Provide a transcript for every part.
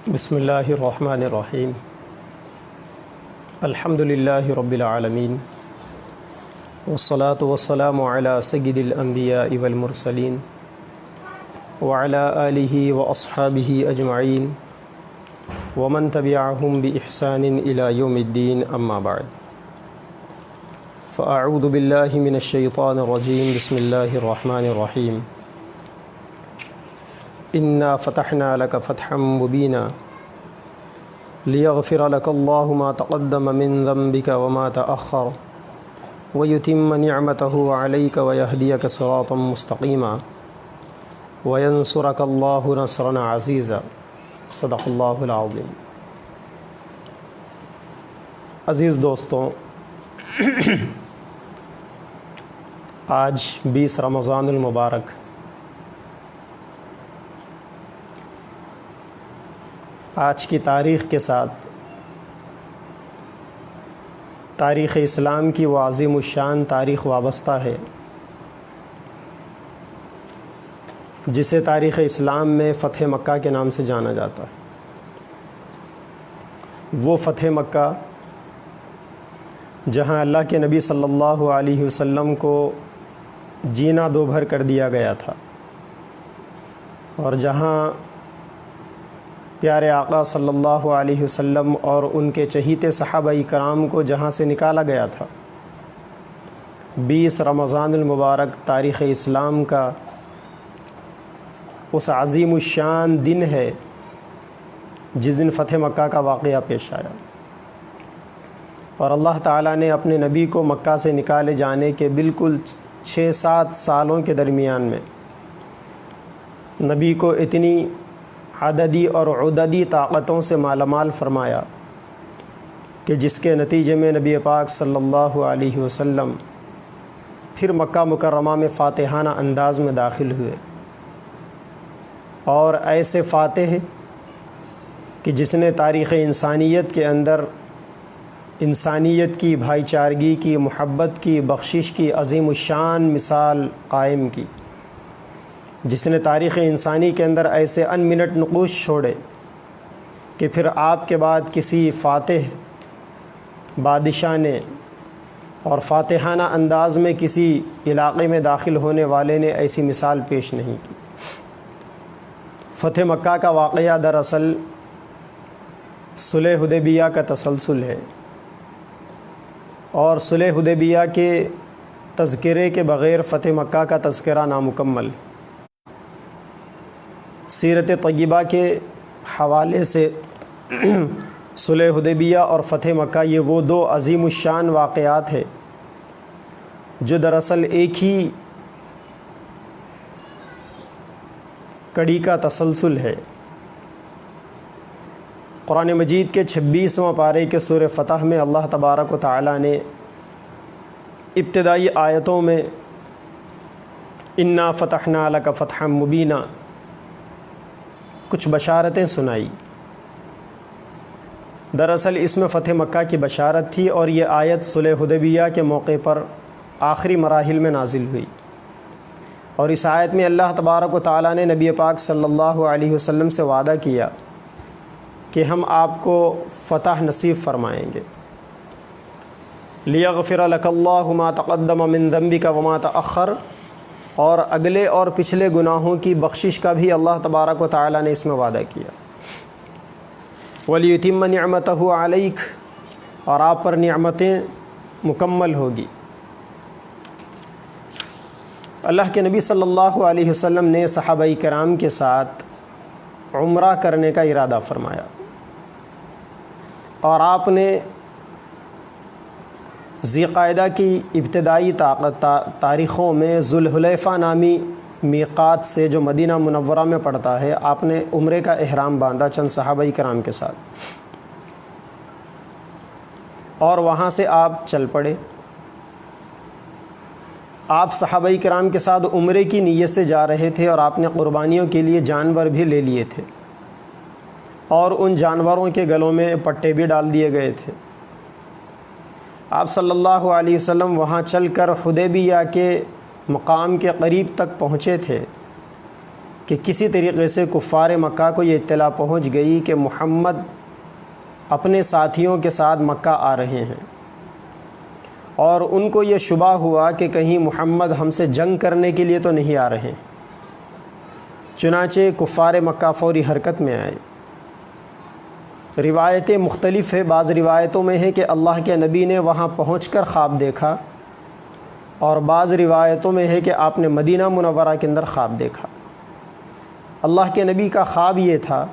بسم اللہ الرحمن الرحیم الحمد للہ رب العالمین والصلاة والسلام علی سید الانبیاء والمرسلین وعلی آلہ واصحابہ اجمعین ومن تبعہم بإحسان الی یوم الدین اما بعد فاعوذ باللہ من الشیطان الرجیم بسم اللہ الرحمن الرحیم انا فتحنا لک فتحا مبینا لیغفر لک اللہ ما تقدم من ذنبک وما تأخر ویتم نعمتہ علیک ویہدیک صراطا مستقیما وینصرک اللہ نصرا عزیزا صدق اللہ العظیم۔ عزیز دوستوں، آج 20 رمضان المبارک، آج کی تاریخ کے ساتھ تاریخ اسلام کی وہ عظیم الشان تاریخ وابستہ ہے جسے تاریخ اسلام میں فتح مکہ کے نام سے جانا جاتا ہے۔ وہ فتح مکہ جہاں اللہ کے نبی صلی اللہ علیہ وسلم کو جینا دو بھر کر دیا گیا تھا، اور جہاں پیارے آقا صلی اللہ علیہ وسلم اور ان کے چہیتے صحابہ کرام کو جہاں سے نکالا گیا تھا۔ 20 رمضان المبارک تاریخ اسلام کا اس عظیم الشان دن ہے جس دن فتح مکہ کا واقعہ پیش آیا، اور اللہ تعالیٰ نے اپنے نبی کو مکہ سے نکالے جانے کے بالکل 6-7 سالوں کے درمیان میں نبی کو اتنی عددی اور عددی طاقتوں سے مالا مال فرمایا کہ جس کے نتیجے میں نبی پاک صلی اللہ علیہ وسلم پھر مکہ مکرمہ میں فاتحانہ انداز میں داخل ہوئے، اور ایسے فاتح کہ جس نے تاریخ انسانیت کے اندر انسانیت کی، بھائی چارگی کی، محبت کی، بخشش کی عظیم الشان مثال قائم کی، جس نے تاریخ انسانی کے اندر ایسے ان منٹ نقوش چھوڑے کہ پھر آپ کے بعد کسی فاتح بادشاہ نے اور فاتحانہ انداز میں کسی علاقے میں داخل ہونے والے نے ایسی مثال پیش نہیں کی۔ فتح مکہ کا واقعہ دراصل صلح حدیبیہ کا تسلسل ہے، اور صلح حدیبیہ کے تذکرے کے بغیر فتح مکہ کا تذکرہ نامکمل۔ سیرت طیبہ کے حوالے سے صلح حدیبیہ اور فتح مکہ یہ وہ دو عظیم الشان واقعات ہیں جو دراصل ایک ہی کڑی کا تسلسل ہے۔ قرآن مجید کے 26واں پارے کے سورہ فتح میں اللہ تبارک و تعالیٰ نے ابتدائی آیتوں میں انا فتحنا لک فتحا مبینا کچھ بشارتیں سنائی۔ دراصل اس میں فتح مکہ کی بشارت تھی، اور یہ آیت صلح حدیبیہ کے موقع پر آخری مراحل میں نازل ہوئی، اور اس آیت میں اللہ تبارک و تعالیٰ نے نبی پاک صلی اللہ علیہ وسلم سے وعدہ کیا کہ ہم آپ کو فتح نصیب فرمائیں گے۔ لیغفر لک اللہ ما تقدم من ذنبک وما تأخر، اور اگلے اور پچھلے گناہوں کی بخشش کا بھی اللہ تبارک و تعالیٰ نے اس میں وعدہ کیا۔ ولیتم نعمتہ علیک، اور آپ پر نعمتیں مکمل ہوگی۔ اللہ کے نبی صلی اللہ علیہ وسلم نے صحابہ کرام کے ساتھ عمرہ کرنے کا ارادہ فرمایا، اور آپ نے ذی قعدہ کی ابتدائی تاریخوں میں ذوالحلیفہ نامی میقات سے جو مدینہ منورہ میں پڑتا ہے، آپ نے عمرے کا احرام باندھا چند صحابہ کرام کے ساتھ، اور وہاں سے آپ چل پڑے۔ آپ صحابہ کرام کے ساتھ عمرے کی نیت سے جا رہے تھے، اور آپ نے قربانیوں کے لیے جانور بھی لے لیے تھے، اور ان جانوروں کے گلوں میں پٹے بھی ڈال دیے گئے تھے۔ آپ صلی اللہ علیہ وسلم وہاں چل کر حدیبیہ کے مقام کے قریب تک پہنچے تھے کہ کسی طریقے سے کفار مکہ کو یہ اطلاع پہنچ گئی کہ محمد اپنے ساتھیوں کے ساتھ مکہ آ رہے ہیں، اور ان کو یہ شبہ ہوا کہ کہیں محمد ہم سے جنگ کرنے کے لیے تو نہیں آ رہے ہیں۔ چنانچہ کفار مکہ فوری حرکت میں آئے۔ روایتیں مختلف ہیں، بعض روایتوں میں ہے کہ اللہ کے نبی نے وہاں پہنچ کر خواب دیکھا، اور بعض روایتوں میں ہے کہ آپ نے مدینہ منورہ کے اندر خواب دیکھا۔ اللہ کے نبی کا خواب یہ تھا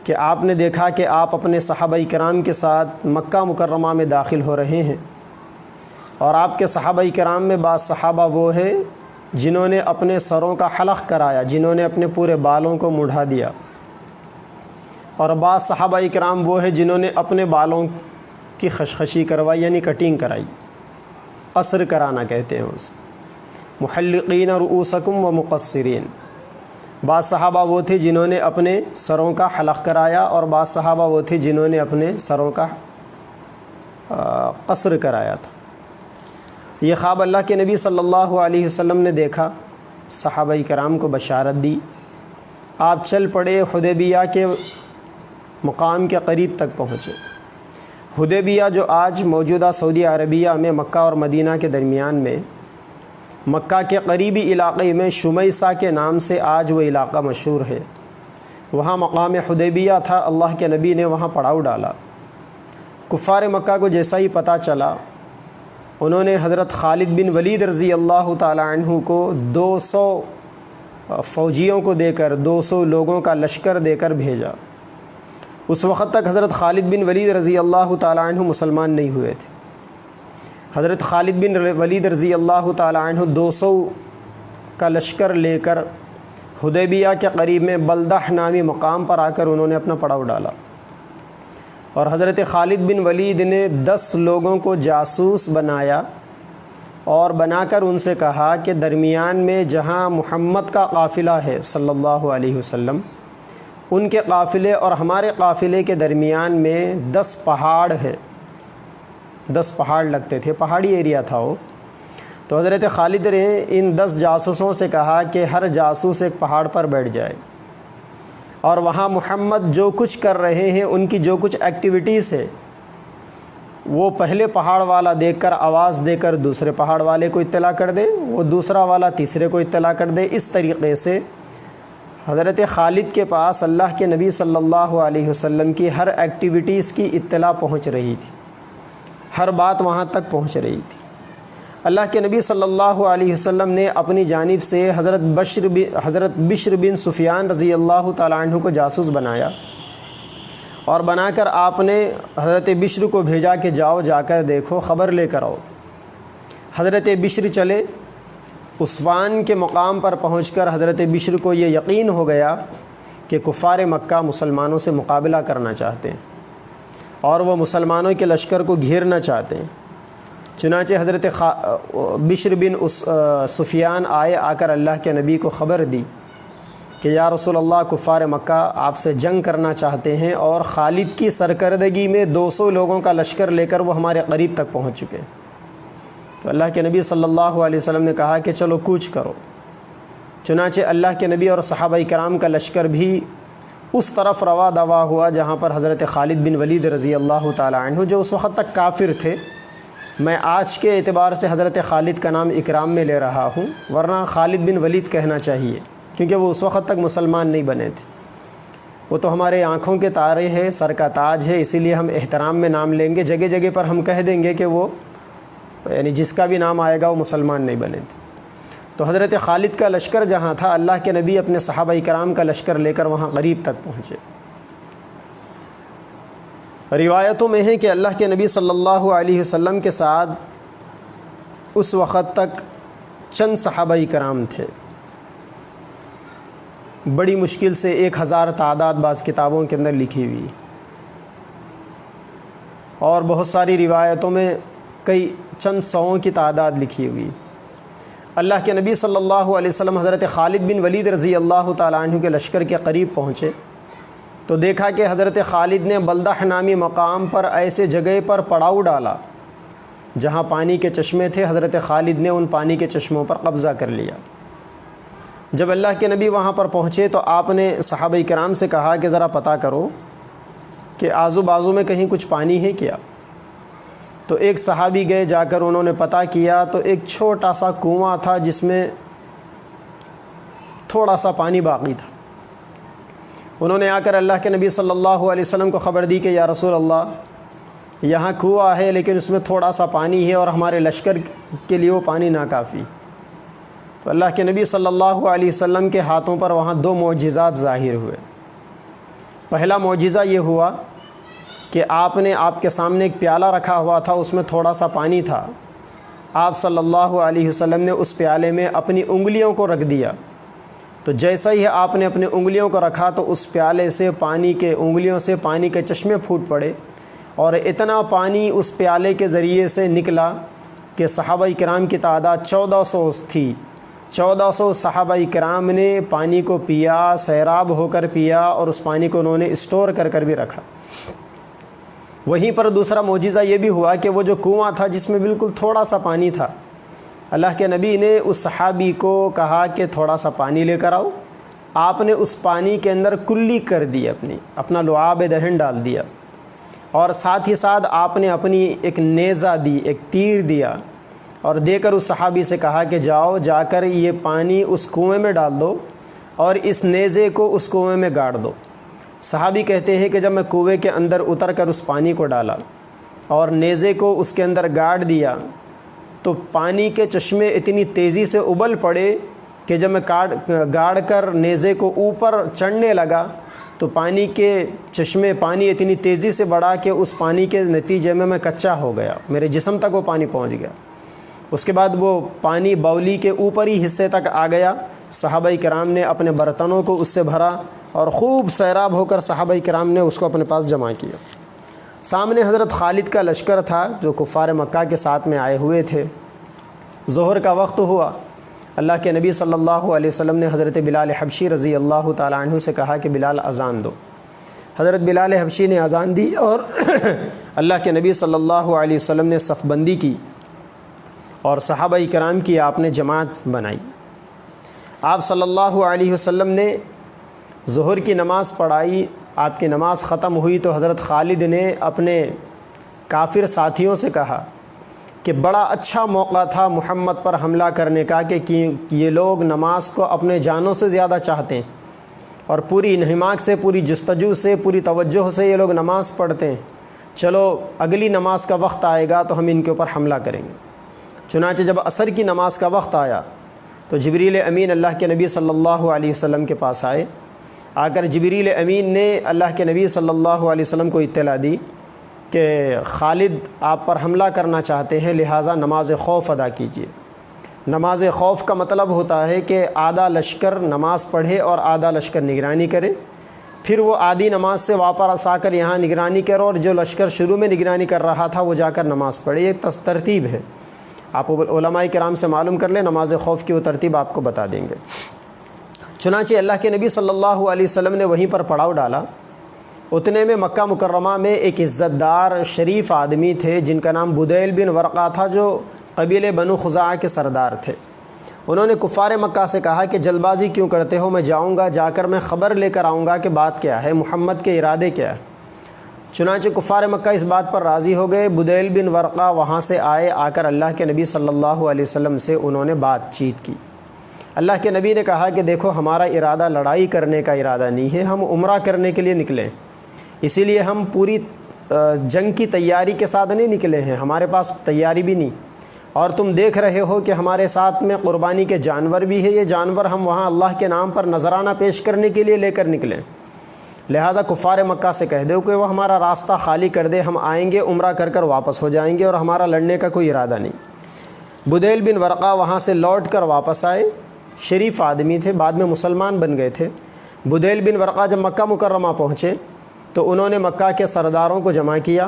کہ آپ نے دیکھا کہ آپ اپنے صحابہ کرام کے ساتھ مکہ مکرمہ میں داخل ہو رہے ہیں، اور آپ کے صحابہ کرام میں بعض صحابہ وہ ہے جنہوں نے اپنے سروں کا حلق کرایا، جنہوں نے اپنے پورے بالوں کو مڑھا دیا، اور بعض صحابہ کرام وہ ہے جنہوں نے اپنے بالوں کی خشخشی کروائی، یعنی کٹنگ کرائی، قصر کرانا کہتے ہیں اسے، محلقین رؤوسکم و مقصرین۔ بعض صحابہ وہ تھے جنہوں نے اپنے سروں کا حلق کرایا، اور بعض صحابہ وہ تھے جنہوں نے اپنے سروں کا قصر کرایا تھا۔ یہ خواب اللہ کے نبی صلی اللہ علیہ وسلم نے دیکھا، صحابہ کرام کو بشارت دی، آپ چل پڑے، حدیبیہ کے مقام کے قریب تک پہنچے۔ حدیبیہ جو آج موجودہ سعودی عربیہ میں مکہ اور مدینہ کے درمیان میں، مکہ کے قریبی علاقے میں شمیسہ کے نام سے آج وہ علاقہ مشہور ہے، وہاں مقام حدیبیہ تھا۔ اللہ کے نبی نے وہاں پڑاؤ ڈالا۔ کفار مکہ کو جیسا ہی پتہ چلا، انہوں نے حضرت خالد بن ولید رضی اللہ تعالی عنہ کو 200 فوجیوں کو دے کر، 200 لوگوں کا لشکر دے کر بھیجا۔ اس وقت تک حضرت خالد بن ولید رضی اللہ تعالی عنہ مسلمان نہیں ہوئے تھے۔ حضرت خالد بن ولید رضی اللہ تعالی عنہ 200 کا لشکر لے کر حدیبیہ کے قریب میں بلدہ نامی مقام پر آ کر انہوں نے اپنا پڑاؤ ڈالا، اور حضرت خالد بن ولید نے 10 لوگوں کو جاسوس بنایا، اور بنا کر ان سے کہا کہ درمیان میں جہاں محمد کا قافلہ ہے صلی اللہ علیہ وسلم، ان کے قافلے اور ہمارے قافلے کے درمیان میں 10 پہاڑ ہے، 10 پہاڑ لگتے تھے، پہاڑی ایریا تھا وہ۔ تو حضرت خالد نے ان 10 جاسوسوں سے کہا کہ ہر جاسوس ایک پہاڑ پر بیٹھ جائے، اور وہاں محمد جو کچھ کر رہے ہیں، ان کی جو کچھ ایکٹیویٹیز ہے، وہ پہلے پہاڑ والا دیکھ کر آواز دے کر دوسرے پہاڑ والے کو اطلاع کر دے، وہ دوسرا والا تیسرے کو اطلاع کر دے۔ اس طریقے سے حضرت خالد کے پاس اللہ کے نبی صلی اللہ علیہ وسلم کی ہر ایکٹیویٹیز کی اطلاع پہنچ رہی تھی، ہر بات وہاں تک پہنچ رہی تھی۔ اللہ کے نبی صلی اللہ علیہ وسلم نے اپنی جانب سے حضرت بشر بن سفیان رضی اللہ تعالیٰ عنہ کو جاسوس بنایا، اور بنا کر آپ نے حضرت بشر کو بھیجا کہ جاؤ، جا کر دیکھو، خبر لے کر آؤ۔ حضرت بشر چلے، عصفان کے مقام پر پہنچ کر حضرت بشر کو یہ یقین ہو گیا کہ کفار مکہ مسلمانوں سے مقابلہ کرنا چاہتے ہیں، اور وہ مسلمانوں کے لشکر کو گھیرنا چاہتے ہیں۔ چنانچہ حضرت بشر بن سفیان آئے، آ کر اللہ کے نبی کو خبر دی کہ یا رسول اللہ، کفار مکہ آپ سے جنگ کرنا چاہتے ہیں، اور خالد کی سرکردگی میں 200 لوگوں کا لشکر لے کر وہ ہمارے قریب تک پہنچ چکے ہیں۔ تو اللہ کے نبی صلی اللہ علیہ وسلم نے کہا کہ چلو کوچ کرو۔ چنانچہ اللہ کے نبی اور صحابہ کرام کا لشکر بھی اس طرف روا دوا ہوا جہاں پر حضرت خالد بن ولید رضی اللہ تعالی عنہ، جو اس وقت تک کافر تھے، میں آج کے اعتبار سے حضرت خالد کا نام اکرام میں لے رہا ہوں، ورنہ خالد بن ولید کہنا چاہیے، کیونکہ وہ اس وقت تک مسلمان نہیں بنے تھے۔ وہ تو ہمارے آنکھوں کے تارے ہیں، سر کا تاج ہے، اسی لیے ہم احترام میں نام لیں گے، جگہ جگہ پر ہم کہہ دیں گے کہ وہ، یعنی جس کا بھی نام آئے گا وہ مسلمان نہیں بنے تھے۔ تو حضرت خالد کا لشکر جہاں تھا، اللہ کے نبی اپنے صحابہ کرام کا لشکر لے کر وہاں قریب تک پہنچے۔ روایتوں میں ہے کہ اللہ کے نبی صلی اللہ علیہ وسلم کے ساتھ اس وقت تک چند صحابہ کرام تھے، بڑی مشکل سے 1000 تعداد بعض کتابوں کے اندر لکھی ہوئی، اور بہت ساری روایتوں میں کئی چند سوؤں کی تعداد لکھی ہوئی۔ اللہ کے نبی صلی اللہ علیہ وسلم حضرت خالد بن ولید رضی اللہ تعالیٰ عنہ کے لشکر کے قریب پہنچے تو دیکھا کہ حضرت خالد نے بلدہ نامی مقام پر ایسے جگہ پر پڑاؤ ڈالا جہاں پانی کے چشمے تھے۔ حضرت خالد نے ان پانی کے چشموں پر قبضہ کر لیا، جب اللہ کے نبی وہاں پر پہنچے تو آپ نے صحابہ کرام سے کہا کہ ذرا پتہ کرو کہ آزو بازو میں کہیں کچھ پانی ہے کیا؟ تو ایک صحابی گئے، جا کر انہوں نے پتہ کیا تو ایک چھوٹا سا کنواں تھا جس میں تھوڑا سا پانی باقی تھا۔ انہوں نے آ کر اللہ کے نبی صلی اللہ علیہ وسلم کو خبر دی کہ یا رسول اللہ، یہاں کنواں ہے لیکن اس میں تھوڑا سا پانی ہے اور ہمارے لشکر کے لیے وہ پانی ناکافی۔ تو اللہ کے نبی صلی اللہ علیہ وسلم کے ہاتھوں پر وہاں دو معجزات ظاہر ہوئے۔ پہلا معجزہ یہ ہوا کہ آپ کے سامنے ایک پیالہ رکھا ہوا تھا، اس میں تھوڑا سا پانی تھا۔ آپ صلی اللہ علیہ وسلم نے اس پیالے میں اپنی انگلیوں کو رکھ دیا، تو جیسا ہی آپ نے اپنی انگلیوں کو رکھا تو اس پیالے سے انگلیوں سے پانی کے چشمے پھوٹ پڑے، اور اتنا پانی اس پیالے کے ذریعے سے نکلا کہ صحابہ کرام کی تعداد 1400 تھی۔ 1400 صحابہ کرام نے پانی کو پیا، سیراب ہو کر پیا، اور اس پانی کو انہوں نے اسٹور کر بھی رکھا۔ وہیں پر دوسرا معجزہ یہ بھی ہوا کہ وہ جو کنواں تھا جس میں بالکل تھوڑا سا پانی تھا، اللہ کے نبی نے اس صحابی کو کہا کہ تھوڑا سا پانی لے کر آؤ۔ آپ نے اس پانی کے اندر کلی کر دی، اپنا لعاب دہن ڈال دیا، اور ساتھ ہی ساتھ آپ نے اپنی ایک نیزہ دی، ایک تیر دیا، اور دے کر اس صحابی سے کہا کہ جا کر یہ پانی اس کنویں میں ڈال دو اور اس نیزے کو اس کنویں میں گاڑ دو۔ صحابی کہتے ہیں کہ جب میں کنویں کے اندر اتر کر اس پانی کو ڈالا اور نیزے کو اس کے اندر گاڑ دیا تو پانی کے چشمے اتنی تیزی سے ابل پڑے کہ جب میں گاڑ کر نیزے کو اوپر چڑھنے لگا تو پانی اتنی تیزی سے بڑھا کہ اس پانی کے نتیجے میں کچا ہو گیا، میرے جسم تک وہ پانی پہنچ گیا۔ اس کے بعد وہ پانی باولی کے اوپری حصے تک آ گیا۔ صحابہ کرام نے اپنے برتنوں کو اس سے بھرا اور خوب سیراب ہو کر صحابہ کرام نے اس کو اپنے پاس جمع کیا۔ سامنے حضرت خالد کا لشکر تھا جو کفار مکہ کے ساتھ میں آئے ہوئے تھے۔ ظہر کا وقت ہوا، اللہ کے نبی صلی اللہ علیہ وسلم نے حضرت بلال حبشی رضی اللہ تعالیٰ عنہ سے کہا کہ بلال اذان دو۔ حضرت بلال حبشی نے اذان دی اور اللہ کے نبی صلی اللہ علیہ وسلم نے صف بندی کی اور صحابہ کرام کی آپ نے جماعت بنائی۔ آپ صلی اللہ علیہ وسلم نے ظہر کی نماز پڑھائی۔ آپ کی نماز ختم ہوئی تو حضرت خالد نے اپنے کافر ساتھیوں سے کہا کہ بڑا اچھا موقع تھا محمد پر حملہ کرنے کا کہ یہ لوگ نماز کو اپنے جانوں سے زیادہ چاہتے ہیں اور پوری انہماک سے، پوری جستجو سے، پوری توجہ سے یہ لوگ نماز پڑھتے ہیں، چلو اگلی نماز کا وقت آئے گا تو ہم ان کے اوپر حملہ کریں گے۔ چنانچہ جب عصر کی نماز کا وقت آیا تو جبریل امین اللہ کے نبی صلی اللہ علیہ وسلم کے پاس آئے۔ آ کر جبریل امین نے اللہ کے نبی صلی اللہ علیہ وسلم کو اطلاع دی کہ خالد آپ پر حملہ کرنا چاہتے ہیں، لہٰذا نماز خوف ادا کیجیے۔ نماز خوف کا مطلب ہوتا ہے کہ آدھا لشکر نماز پڑھے اور آدھا لشکر نگرانی کرے، پھر وہ آدھی نماز سے واپس آ کر یہاں نگرانی کرو، اور جو لشکر شروع میں نگرانی کر رہا تھا وہ جا کر نماز پڑھے۔ یہ ترتیب ہے، آپ علماء کرام سے معلوم کر لیں، نماز خوف کی وہ ترتیب آپ کو بتا دیں گے۔ چنانچہ اللہ کے نبی صلی اللہ علیہ وسلم نے وہیں پر پڑاؤ ڈالا۔ اتنے میں مکہ مکرمہ میں ایک عزت دار شریف آدمی تھے جن کا نام بدیل بن ورقہ تھا، جو قبیلے بنو خزاعہ کے سردار تھے۔ انہوں نے کفار مکہ سے کہا کہ جلد بازی کیوں کرتے ہو، میں جاؤں گا، جا کر میں خبر لے کر آؤں گا کہ بات کیا ہے، محمد کے ارادے کیا ہے۔ چنانچہ کفار مکہ اس بات پر راضی ہو گئے۔ بدیل بن ورقہ وہاں سے آئے، آ کر اللہ کے نبی صلی اللہ علیہ وسلم سے انہوں نے بات چیت کی۔ اللہ کے نبی نے کہا کہ دیکھو، ہمارا ارادہ لڑائی کرنے کا ارادہ نہیں ہے، ہم عمرہ کرنے کے لیے نکلے، اسی لیے ہم پوری جنگ کی تیاری کے ساتھ نہیں نکلے ہیں، ہمارے پاس تیاری بھی نہیں، اور تم دیکھ رہے ہو کہ ہمارے ساتھ میں قربانی کے جانور بھی ہے، یہ جانور ہم وہاں اللہ کے نام پر نذرانہ پیش کرنے کے لیے لے کر نکلیں، لہٰذا کفار مکہ سے کہہ دو کہ وہ ہمارا راستہ خالی کر دے، ہم آئیں گے، عمرہ کر کر واپس ہو جائیں گے، اور ہمارا لڑنے کا کوئی ارادہ نہیں۔ بدیل بن ورقہ وہاں سے لوٹ کر واپس آئے، شریف آدمی تھے، بعد میں مسلمان بن گئے تھے۔ بدیل بن ورقہ جب مکہ مکرمہ پہنچے تو انہوں نے مکہ کے سرداروں کو جمع کیا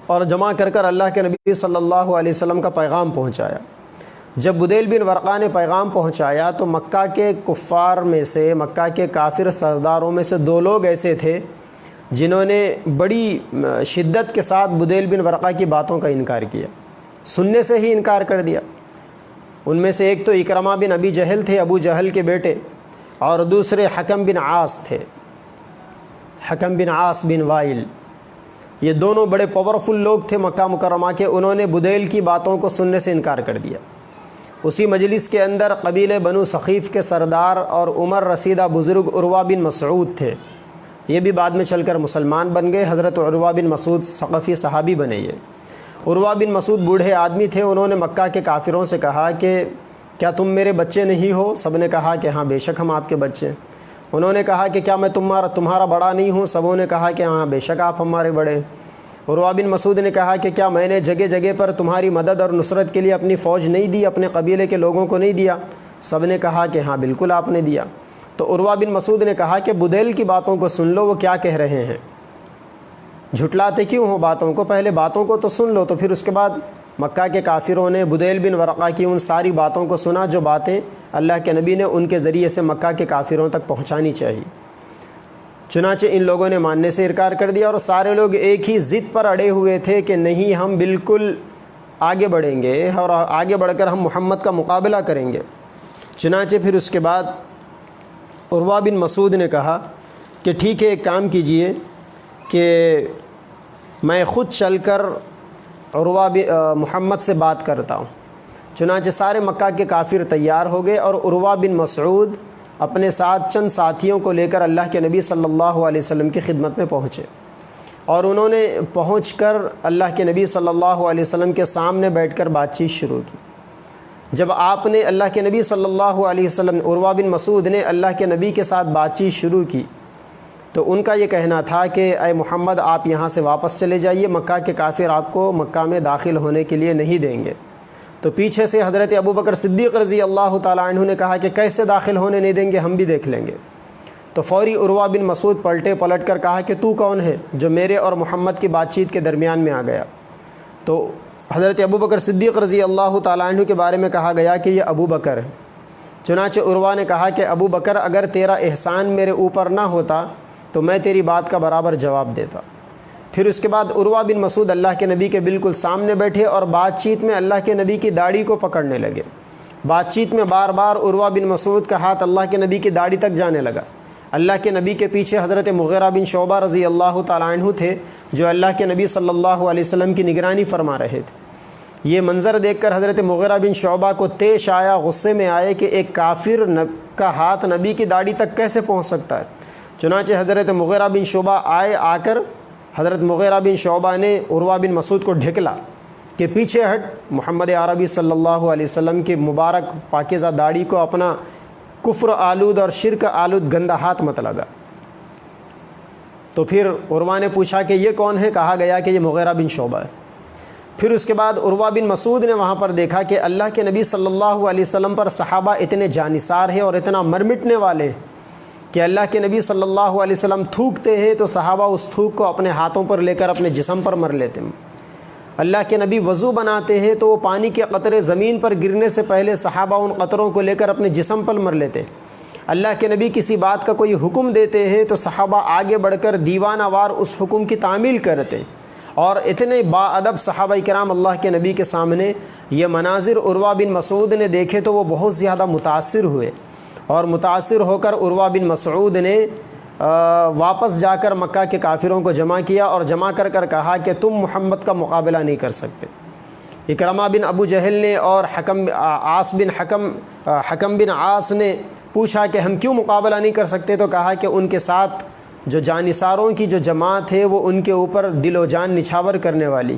اور جمع کر کر اللہ کے نبی صلی اللہ علیہ وسلم کا پیغام پہنچایا۔ جب بدیل بن ورقہ نے پیغام پہنچایا تو مکہ کے کفار میں سے، مکہ کے کافر سرداروں میں سے دو لوگ ایسے تھے جنہوں نے بڑی شدت کے ساتھ بدیل بن ورقہ کی باتوں کا انکار کیا، سننے سے ہی انکار کر دیا۔ ان میں سے ایک تو اکرمہ بن ابی جہل تھے، ابو جہل کے بیٹے، اور دوسرے حکم بن عاص تھے، حکم بن عاص بن وائل۔ یہ دونوں بڑے پاورفل لوگ تھے مکہ مکرمہ کے۔ انہوں نے بدیل کی باتوں کو سننے سے انکار کر دیا۔ اسی مجلس کے اندر قبیلے بنو ثقیف کے سردار اور عمر رسیدہ بزرگ عروہ بن مسعود تھے۔ یہ بھی بعد میں چل کر مسلمان بن گئے۔ حضرت عروہ بن مسعود ثقفی صحابی بنے۔ یہ عروہ بن مسعود بوڑھے آدمی تھے۔ انہوں نے مکہ کے کافروں سے کہا کہ کیا تم میرے بچے نہیں ہو؟ سب نے کہا کہ ہاں بے شک ہم آپ کے بچے ہیں۔ انہوں نے کہا کہ کیا میں تمہارا بڑا نہیں ہوں؟ سبوں نے کہا کہ ہاں بے شک آپ ہمارے بڑے۔ عروہ بن مسعود نے کہا کہ کیا میں نے جگہ جگہ پر تمہاری مدد اور نصرت کے لیے اپنی فوج نہیں دی، اپنے قبیلے کے لوگوں کو نہیں دیا؟ سب نے کہا کہ ہاں بالکل آپ نے دیا۔ تو عروہ بن مسعود نے کہا کہ بدیل کی باتوں کو سن لو، وہ کیا کہہ رہے ہیں، جھٹلاتے کیوں ہو باتوں کو؟ پہلے باتوں کو تو سن لو۔ تو پھر اس کے بعد مکہ کے کافروں نے بدیل بن ورقہ کی ان ساری باتوں کو سنا جو باتیں اللہ کے نبی نے ان کے ذریعے سے مکہ کے کافروں تک پہنچانی چاہیے۔ چنانچہ ان لوگوں نے ماننے سے انکار کر دیا، اور سارے لوگ ایک ہی ضد پر اڑے ہوئے تھے کہ نہیں، ہم بالکل آگے بڑھیں گے اور آگے بڑھ کر ہم محمد کا مقابلہ کریں گے۔ چنانچہ پھر اس کے بعد عروہ بن مسعود نے کہا کہ ٹھیک ہے، ایک کام کیجئے کہ میں خود چل کر محمد سے بات کرتا ہوں۔ چنانچہ سارے مکہ کے کافر تیار ہو گئے، اور عروہ بن مسعود اپنے ساتھ چند ساتھیوں کو لے کر اللہ کے نبی صلی اللہ علیہ وسلم کی خدمت میں پہنچے، اور انہوں نے پہنچ کر اللہ کے نبی صلی اللہ علیہ وسلم کے سامنے بیٹھ کر بات چیت شروع کی۔ جب آپ نے اللہ کے نبی صلی اللہ علیہ وسلم، عروہ بن مسعود نے اللہ کے نبی کے ساتھ بات چیت شروع کی، تو ان کا یہ کہنا تھا کہ اے محمد، آپ یہاں سے واپس چلے جائیے، مکہ کے کافر آپ کو مکہ میں داخل ہونے کے لیے نہیں دیں گے۔ تو پیچھے سے حضرت ابوبکر صدیق رضی اللہ تعالیٰ عنہ نے کہا کہ کیسے داخل ہونے نہیں دیں گے، ہم بھی دیکھ لیں گے۔ تو فوری عروہ بن مسعود پلٹ کر کہا کہ تو کون ہے جو میرے اور محمد کی بات چیت کے درمیان میں آ گیا؟ تو حضرت ابوبکر صدیق رضی اللہ تعالیٰ عنہ کے بارے میں کہا گیا کہ یہ ابوبکر ہے۔ چنانچہ عروہ نے کہا کہ ابوبکر، اگر تیرا احسان میرے اوپر نہ ہوتا تو میں تیری بات کا برابر جواب دیتا۔ پھر اس کے بعد عروہ بن مسعود اللہ کے نبی کے بالکل سامنے بیٹھے اور بات چیت میں اللہ کے نبی کی داڑھی کو پکڑنے لگے۔ بات چیت میں بار بار عروہ بن مسعود کا ہاتھ اللہ کے نبی کی داڑھی تک جانے لگا۔ اللہ کے نبی کے پیچھے حضرت مغیرہ بن شعبہ رضی اللہ تعالیٰ عنہ تھے، جو اللہ کے نبی صلی اللہ علیہ وسلم کی نگرانی فرما رہے تھے۔ یہ منظر دیکھ کر حضرت مغیرہ بن شعبہ کو طیش آیا، غصے میں آئے کہ ایک کافر کا ہاتھ نبی کی داڑھی تک کیسے پہنچ سکتا ہے۔ چنانچہ حضرت مغیرہ بن شعبہ آ کر حضرت مغیرہ بن شعبہ نے عروہ بن مسعود کو ڈھکلا کہ پیچھے ہٹ، محمد عربی صلی اللہ علیہ وسلم کی مبارک پاکیزہ داڑھی کو اپنا کفر آلود اور شرک آلود گندا ہاتھ مت لگا۔ تو پھر عروہ نے پوچھا کہ یہ کون ہے؟ کہا گیا کہ یہ مغیرہ بن شعبہ ہے۔ پھر اس کے بعد عروہ بن مسعود نے وہاں پر دیکھا کہ اللہ کے نبی صلی اللہ علیہ وسلم پر صحابہ اتنے جانثار ہیں اور اتنا مرمٹنے والے ہیں کہ اللہ کے نبی صلی اللہ علیہ وسلم تھوکتے ہیں تو صحابہ اس تھوک کو اپنے ہاتھوں پر لے کر اپنے جسم پر مر لیتے ہیں۔ اللہ کے نبی وضو بناتے ہیں تو وہ پانی کے قطرے زمین پر گرنے سے پہلے صحابہ ان قطروں کو لے کر اپنے جسم پر مر لیتے ہیں۔ اللہ کے نبی کسی بات کا کوئی حکم دیتے ہیں تو صحابہ آگے بڑھ کر دیوانہ وار اس حکم کی تعمیل کرتے ہیں۔ اور اتنے با ادب صحابہ کرام اللہ کے نبی کے سامنے یہ مناظر عروہ بن مسعود نے دیکھے تو وہ بہت زیادہ متاثر ہوئے، اور متاثر ہو کر عروہ بن مسعود نے واپس جا کر مکہ کے کافروں کو جمع کیا اور جمع کر کہا کہ تم محمد کا مقابلہ نہیں کر سکتے۔ اکرمہ بن ابو جہل نے اور حکم بن عاص نے پوچھا کہ ہم کیوں مقابلہ نہیں کر سکتے؟ تو کہا کہ ان کے ساتھ جو جانثاروں کی جو جماعت ہے وہ ان کے اوپر دل و جان نچھاور کرنے والی،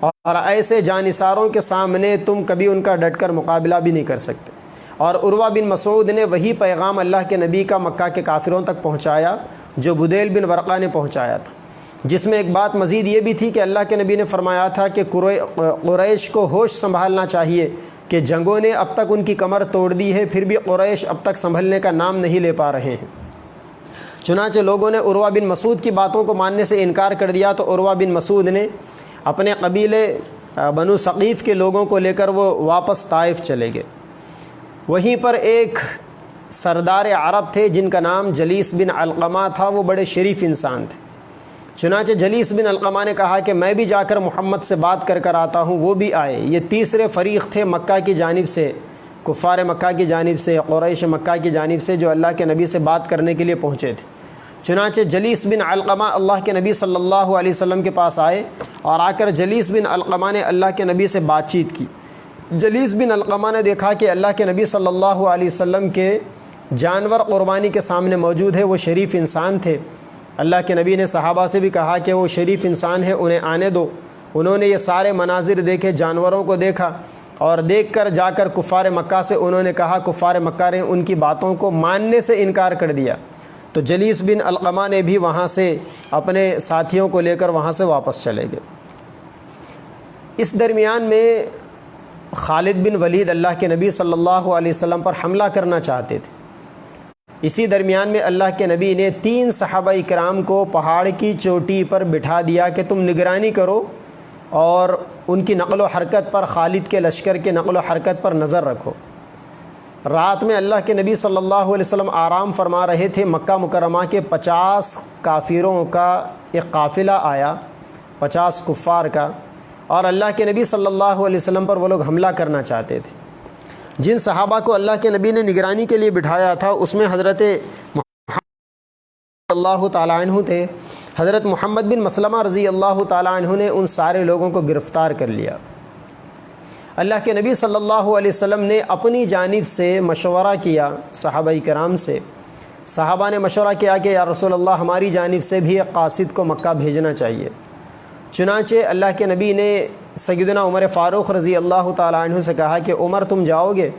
اور ایسے جانثاروں کے سامنے تم کبھی ان کا ڈٹ کر مقابلہ بھی نہیں کر سکتے۔ اور عروہ بن مسعود نے وہی پیغام اللہ کے نبی کا مکہ کے کافروں تک پہنچایا جو بدیل بن ورقہ نے پہنچایا تھا، جس میں ایک بات مزید یہ بھی تھی کہ اللہ کے نبی نے فرمایا تھا کہ قریش کو ہوش سنبھالنا چاہیے کہ جنگوں نے اب تک ان کی کمر توڑ دی ہے، پھر بھی قریش اب تک سنبھلنے کا نام نہیں لے پا رہے ہیں۔ چنانچہ لوگوں نے عروہ بن مسعود کی باتوں کو ماننے سے انکار کر دیا، تو عروہ بن مسعود نے اپنے قبیلے بنو ثقیف کے لوگوں کو لے کر وہ واپس طائف چلے گئے۔ وہیں پر ایک سردار عرب تھے جن کا نام جلیس بن علقمہ تھا، وہ بڑے شریف انسان تھے۔ چنانچہ جلیس بن علقمہ نے کہا کہ میں بھی جا کر محمد سے بات کر آتا ہوں، وہ بھی آئے۔ یہ تیسرے فریق تھے مکہ کی جانب سے کفار مکہ کی جانب سے، قریش مکہ کی جانب سے، جو اللہ کے نبی سے بات کرنے کے لیے پہنچے تھے۔ چنانچہ جلیس بن علقمہ اللہ کے نبی صلی اللہ علیہ وسلم کے پاس آئے اور آ کر جلیس بن علقمہ نے اللہ کے نبی سے بات چیت کی۔ جلیس بن علقمہ نے دیکھا کہ اللہ کے نبی صلی اللہ علیہ وسلم کے جانور قربانی کے سامنے موجود ہے، وہ شریف انسان تھے۔ اللہ کے نبی نے صحابہ سے بھی کہا کہ وہ شریف انسان ہے، انہیں آنے دو۔ انہوں نے یہ سارے مناظر دیکھے، جانوروں کو دیکھا، اور دیکھ کر جا کر کفار مکہ سے انہوں نے کہا، کفار مکہ نے ان کی باتوں کو ماننے سے انکار کر دیا۔ تو جلیس بن علقمہ نے بھی وہاں سے اپنے ساتھیوں کو لے کر وہاں سے واپس چلے گئے۔ اس درمیان میں خالد بن ولید اللہ کے نبی صلی اللہ علیہ وسلم پر حملہ کرنا چاہتے تھے۔ اسی درمیان میں اللہ کے نبی نے 3 صحابہ کرام کو پہاڑ کی چوٹی پر بٹھا دیا کہ تم نگرانی کرو اور ان کی نقل و حرکت پر، خالد کے لشکر کے نقل و حرکت پر نظر رکھو۔ رات میں اللہ کے نبی صلی اللہ علیہ وسلم آرام فرما رہے تھے۔ مکہ مکرمہ کے 50 کافروں کا ایک قافلہ آیا، 50 کفار کا، اور اللہ کے نبی صلی اللہ علیہ وسلم پر وہ لوگ حملہ کرنا چاہتے تھے۔ جن صحابہ کو اللہ کے نبی نے نگرانی کے لیے بٹھایا تھا اس میں حضرت محمد اللہ تعالیٰ عنہ تھے۔ حضرت محمد بن مسلمہ رضی اللہ تعالیٰ عنہ نے ان سارے لوگوں کو گرفتار کر لیا۔ اللہ کے نبی صلی اللہ علیہ وسلم نے اپنی جانب سے مشورہ کیا صحابہ کرام سے۔ صحابہ نے مشورہ کیا کہ یا رسول اللہ، ہماری جانب سے بھی ایک قاصد کو مکہ بھیجنا چاہیے۔ چنانچہ اللہ کے نبی نے سیدنا عمر فاروق رضی اللہ تعالیٰ عنہ سے کہا کہ عمر تم جاؤ گے؟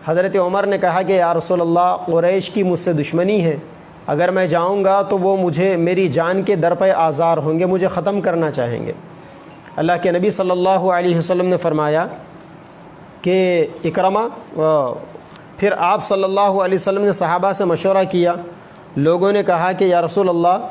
حضرت عمر نے کہا کہ یا رسول اللہ، قریش کی مجھ سے دشمنی ہے، اگر میں جاؤں گا تو وہ مجھے میری جان کے در پہ آزار ہوں گے، مجھے ختم کرنا چاہیں گے۔ اللہ کے نبی صلی اللہ علیہ وسلم نے فرمایا کہ اکرمہ، پھر آپ صلی اللہ علیہ وسلم نے صحابہ سے مشورہ کیا۔ لوگوں نے کہا کہ یا رسول اللہ،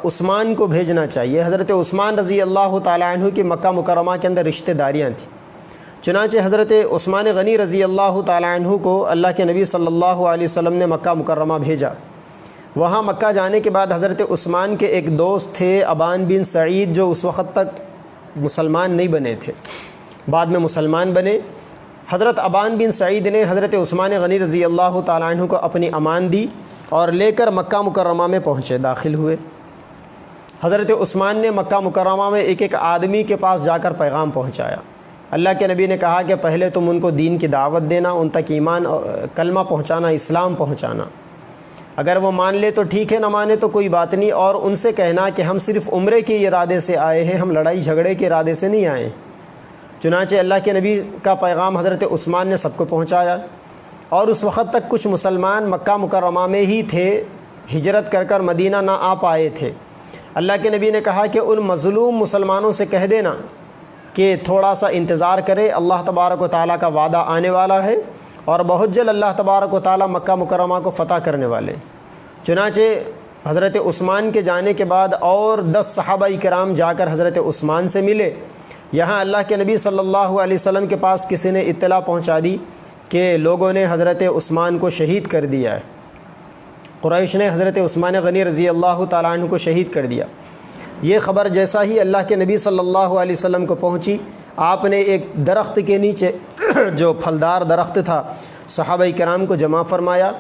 عثمان کو بھیجنا چاہیے۔ حضرت عثمان رضی اللہ تعالیٰ عنہ کی مکہ مکرمہ کے اندر رشتہ داریاں تھیں۔ چنانچہ حضرت عثمان غنی رضی اللہ تعالیٰ عنہ کو اللہ کے نبی صلی اللہ علیہ وسلم نے مکہ مکرمہ بھیجا۔ وہاں مکہ جانے کے بعد حضرت عثمان کے ایک دوست تھے ابان بن سعید، جو اس وقت تک مسلمان نہیں بنے تھے، بعد میں مسلمان بنے۔ حضرت ابان بن سعید نے حضرت عثمان غنی رضی اللہ تعالیٰ عنہ کو اپنی امان دی اور لے کر مکہ مکرمہ میں پہنچے، داخل ہوئے۔ حضرت عثمان نے مکہ مکرمہ میں ایک ایک آدمی کے پاس جا کر پیغام پہنچایا۔ اللہ کے نبی نے کہا کہ پہلے تم ان کو دین کی دعوت دینا، ان تک ایمان اور کلمہ پہنچانا، اسلام پہنچانا۔ اگر وہ مان لے تو ٹھیک ہے، نہ مانے تو کوئی بات نہیں، اور ان سے کہنا کہ ہم صرف عمرے کے ارادے سے آئے ہیں، ہم لڑائی جھگڑے کے ارادے سے نہیں آئے ہیں۔ چنانچہ اللہ کے نبی کا پیغام حضرت عثمان نے سب کو پہنچایا، اور اس وقت تک کچھ مسلمان مکہ مکرمہ میں ہی تھے، ہجرت کر کر مدینہ نہ آ پائے تھے۔ اللہ کے نبی نے کہا کہ ان مظلوم مسلمانوں سے کہہ دینا کہ تھوڑا سا انتظار کرے، اللہ تبارک و تعالیٰ کا وعدہ آنے والا ہے، اور بہت جلد اللہ تبارک و تعالیٰ مکہ مکرمہ کو فتح کرنے والے۔ چنانچہ حضرت عثمان کے جانے کے بعد اور 10 صحابہ کرام جا کر حضرت عثمان سے ملے۔ یہاں اللہ کے نبی صلی اللہ علیہ وسلم کے پاس کسی نے اطلاع پہنچا دی کہ لوگوں نے حضرت عثمان کو شہید کر دیا ہے، قریش نے حضرت عثمان غنی رضی اللہ تعالیٰ عنہ کو شہید کر دیا۔ یہ خبر جیسا ہی اللہ کے نبی صلی اللہ علیہ وسلم کو پہنچی، آپ نے ایک درخت کے نیچے جو پھلدار درخت تھا، صحابہ کرام کو جمع فرمایا،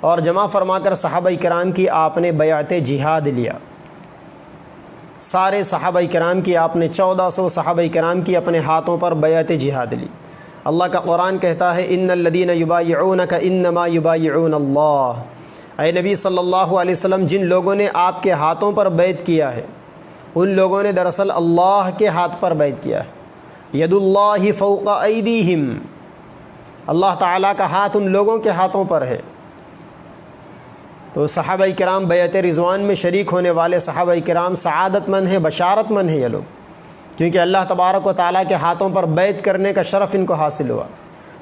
اور جمع فرما کر صحابہ کرام کی آپ نے بیعت جہاد لیا۔ سارے صحابہ کرام کی آپ نے 1400 صحابہ کرام کی اپنے ہاتھوں پر بیعت جہاد لی۔ اللہ کا قرآن کہتا ہے ان الذین یبایعونک انما یبایعون اللہ۔ اے نبی صلی اللہ علیہ وسلم، جن لوگوں نے آپ کے ہاتھوں پر بیعت کیا ہے، ان لوگوں نے دراصل اللہ کے ہاتھ پر بیعت کیا ہے۔ ید اللہ فوق ایدیہم، اللہ تعالیٰ کا ہاتھ ان لوگوں کے ہاتھوں پر ہے۔ تو صحابہ کرام بیعت رضوان میں شریک ہونے والے صحابہ کرام سعادت مند ہیں، بشارت مند ہیں یہ لوگ، کیونکہ اللہ تبارک و تعالیٰ کے ہاتھوں پر بیعت کرنے کا شرف ان کو حاصل ہوا۔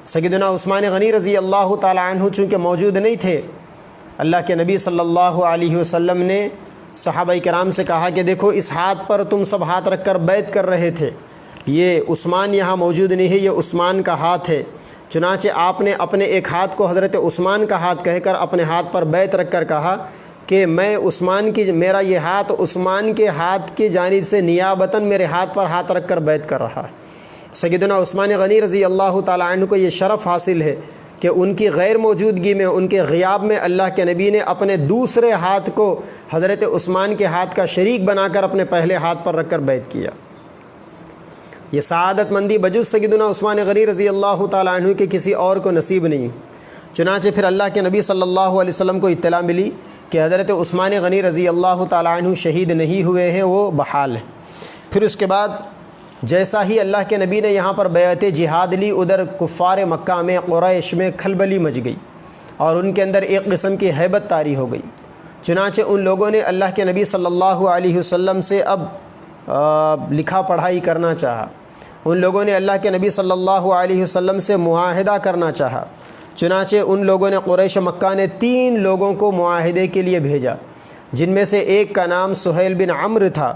سیدنا عثمان غنی رضی اللہ تعالیٰ عنہ چونکہ موجود نہیں تھے، اللہ کے نبی صلی اللہ علیہ وسلم نے صحابہ کرام سے کہا کہ دیکھو، اس ہاتھ پر تم سب ہاتھ رکھ کر بیعت کر رہے تھے، یہ عثمان یہاں موجود نہیں ہے، یہ عثمان کا ہاتھ ہے۔ چنانچہ آپ نے اپنے ایک ہاتھ کو حضرت عثمان کا ہاتھ کہہ کر اپنے ہاتھ پر بیعت رکھ کر کہا کہ میں عثمان کی، میرا یہ ہاتھ عثمان کے ہاتھ کی جانب سے نیابتاً میرے ہاتھ پر ہاتھ رکھ کر بیعت کر رہا ہے۔ سیدنا عثمان غنی رضی اللہ تعالیٰ عنہ کو یہ شرف حاصل ہے کہ ان کی غیر موجودگی میں، ان کے غیاب میں اللہ کے نبی نے اپنے دوسرے ہاتھ کو حضرت عثمان کے ہاتھ کا شریک بنا کر اپنے پہلے ہاتھ پر رکھ کر بیعت کیا۔ یہ سعادت مندی بجز سیدنا عثمان غنی رضی اللہ تعالیٰ عنہ کے کسی اور کو نصیب نہیں۔ چنانچہ پھر اللہ کے نبی صلی اللہ علیہ وسلم کو اطلاع ملی کہ حضرت عثمان غنی رضی اللہ تعالیٰ عنہ شہید نہیں ہوئے ہیں، وہ بحال ہیں۔ پھر اس کے بعد جیسا ہی اللہ کے نبی نے یہاں پر بیعت جہاد لی، ادھر کفار مکہ میں، قریش میں کھلبلی مچ گئی اور ان کے اندر ایک قسم کی ہیبت طاری ہو گئی۔ چنانچہ ان لوگوں نے اللہ کے نبی صلی اللہ علیہ وسلم سے اب لکھا پڑھائی کرنا چاہا، ان لوگوں نے اللہ کے نبی صلی اللہ علیہ وسلم سے معاہدہ کرنا چاہا۔ چنانچہ ان لوگوں نے، قریش مکہ نے 3 لوگوں کو معاہدے کے لیے بھیجا، جن میں سے ایک کا نام سہیل بن عمرو تھا،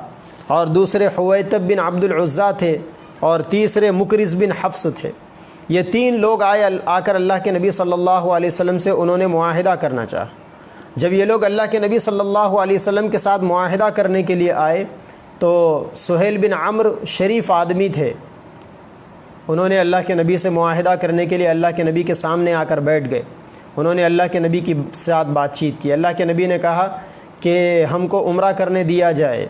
اور دوسرے حویتب بن عبد العزیٰ تھے، اور تیسرے مکرز بن حفص تھے۔ یہ 3 لوگ آ کر اللہ کے نبی صلی اللہ علیہ وسلم سے انہوں نے معاہدہ کرنا چاہا۔ جب یہ لوگ اللہ کے نبی صلی اللہ علیہ وسلم کے ساتھ معاہدہ کرنے کے لیے آئے تو سہیل بن عمرو شریف آدمی تھے، انہوں نے اللہ کے نبی سے معاہدہ کرنے کے لیے اللہ کے نبی کے سامنے آ کر بیٹھ گئے۔ انہوں نے اللہ کے نبی کی ساتھ بات چیت کی۔ اللہ کے نبی نے کہا کہ ہم کو عمرہ کرنے دیا جائے۔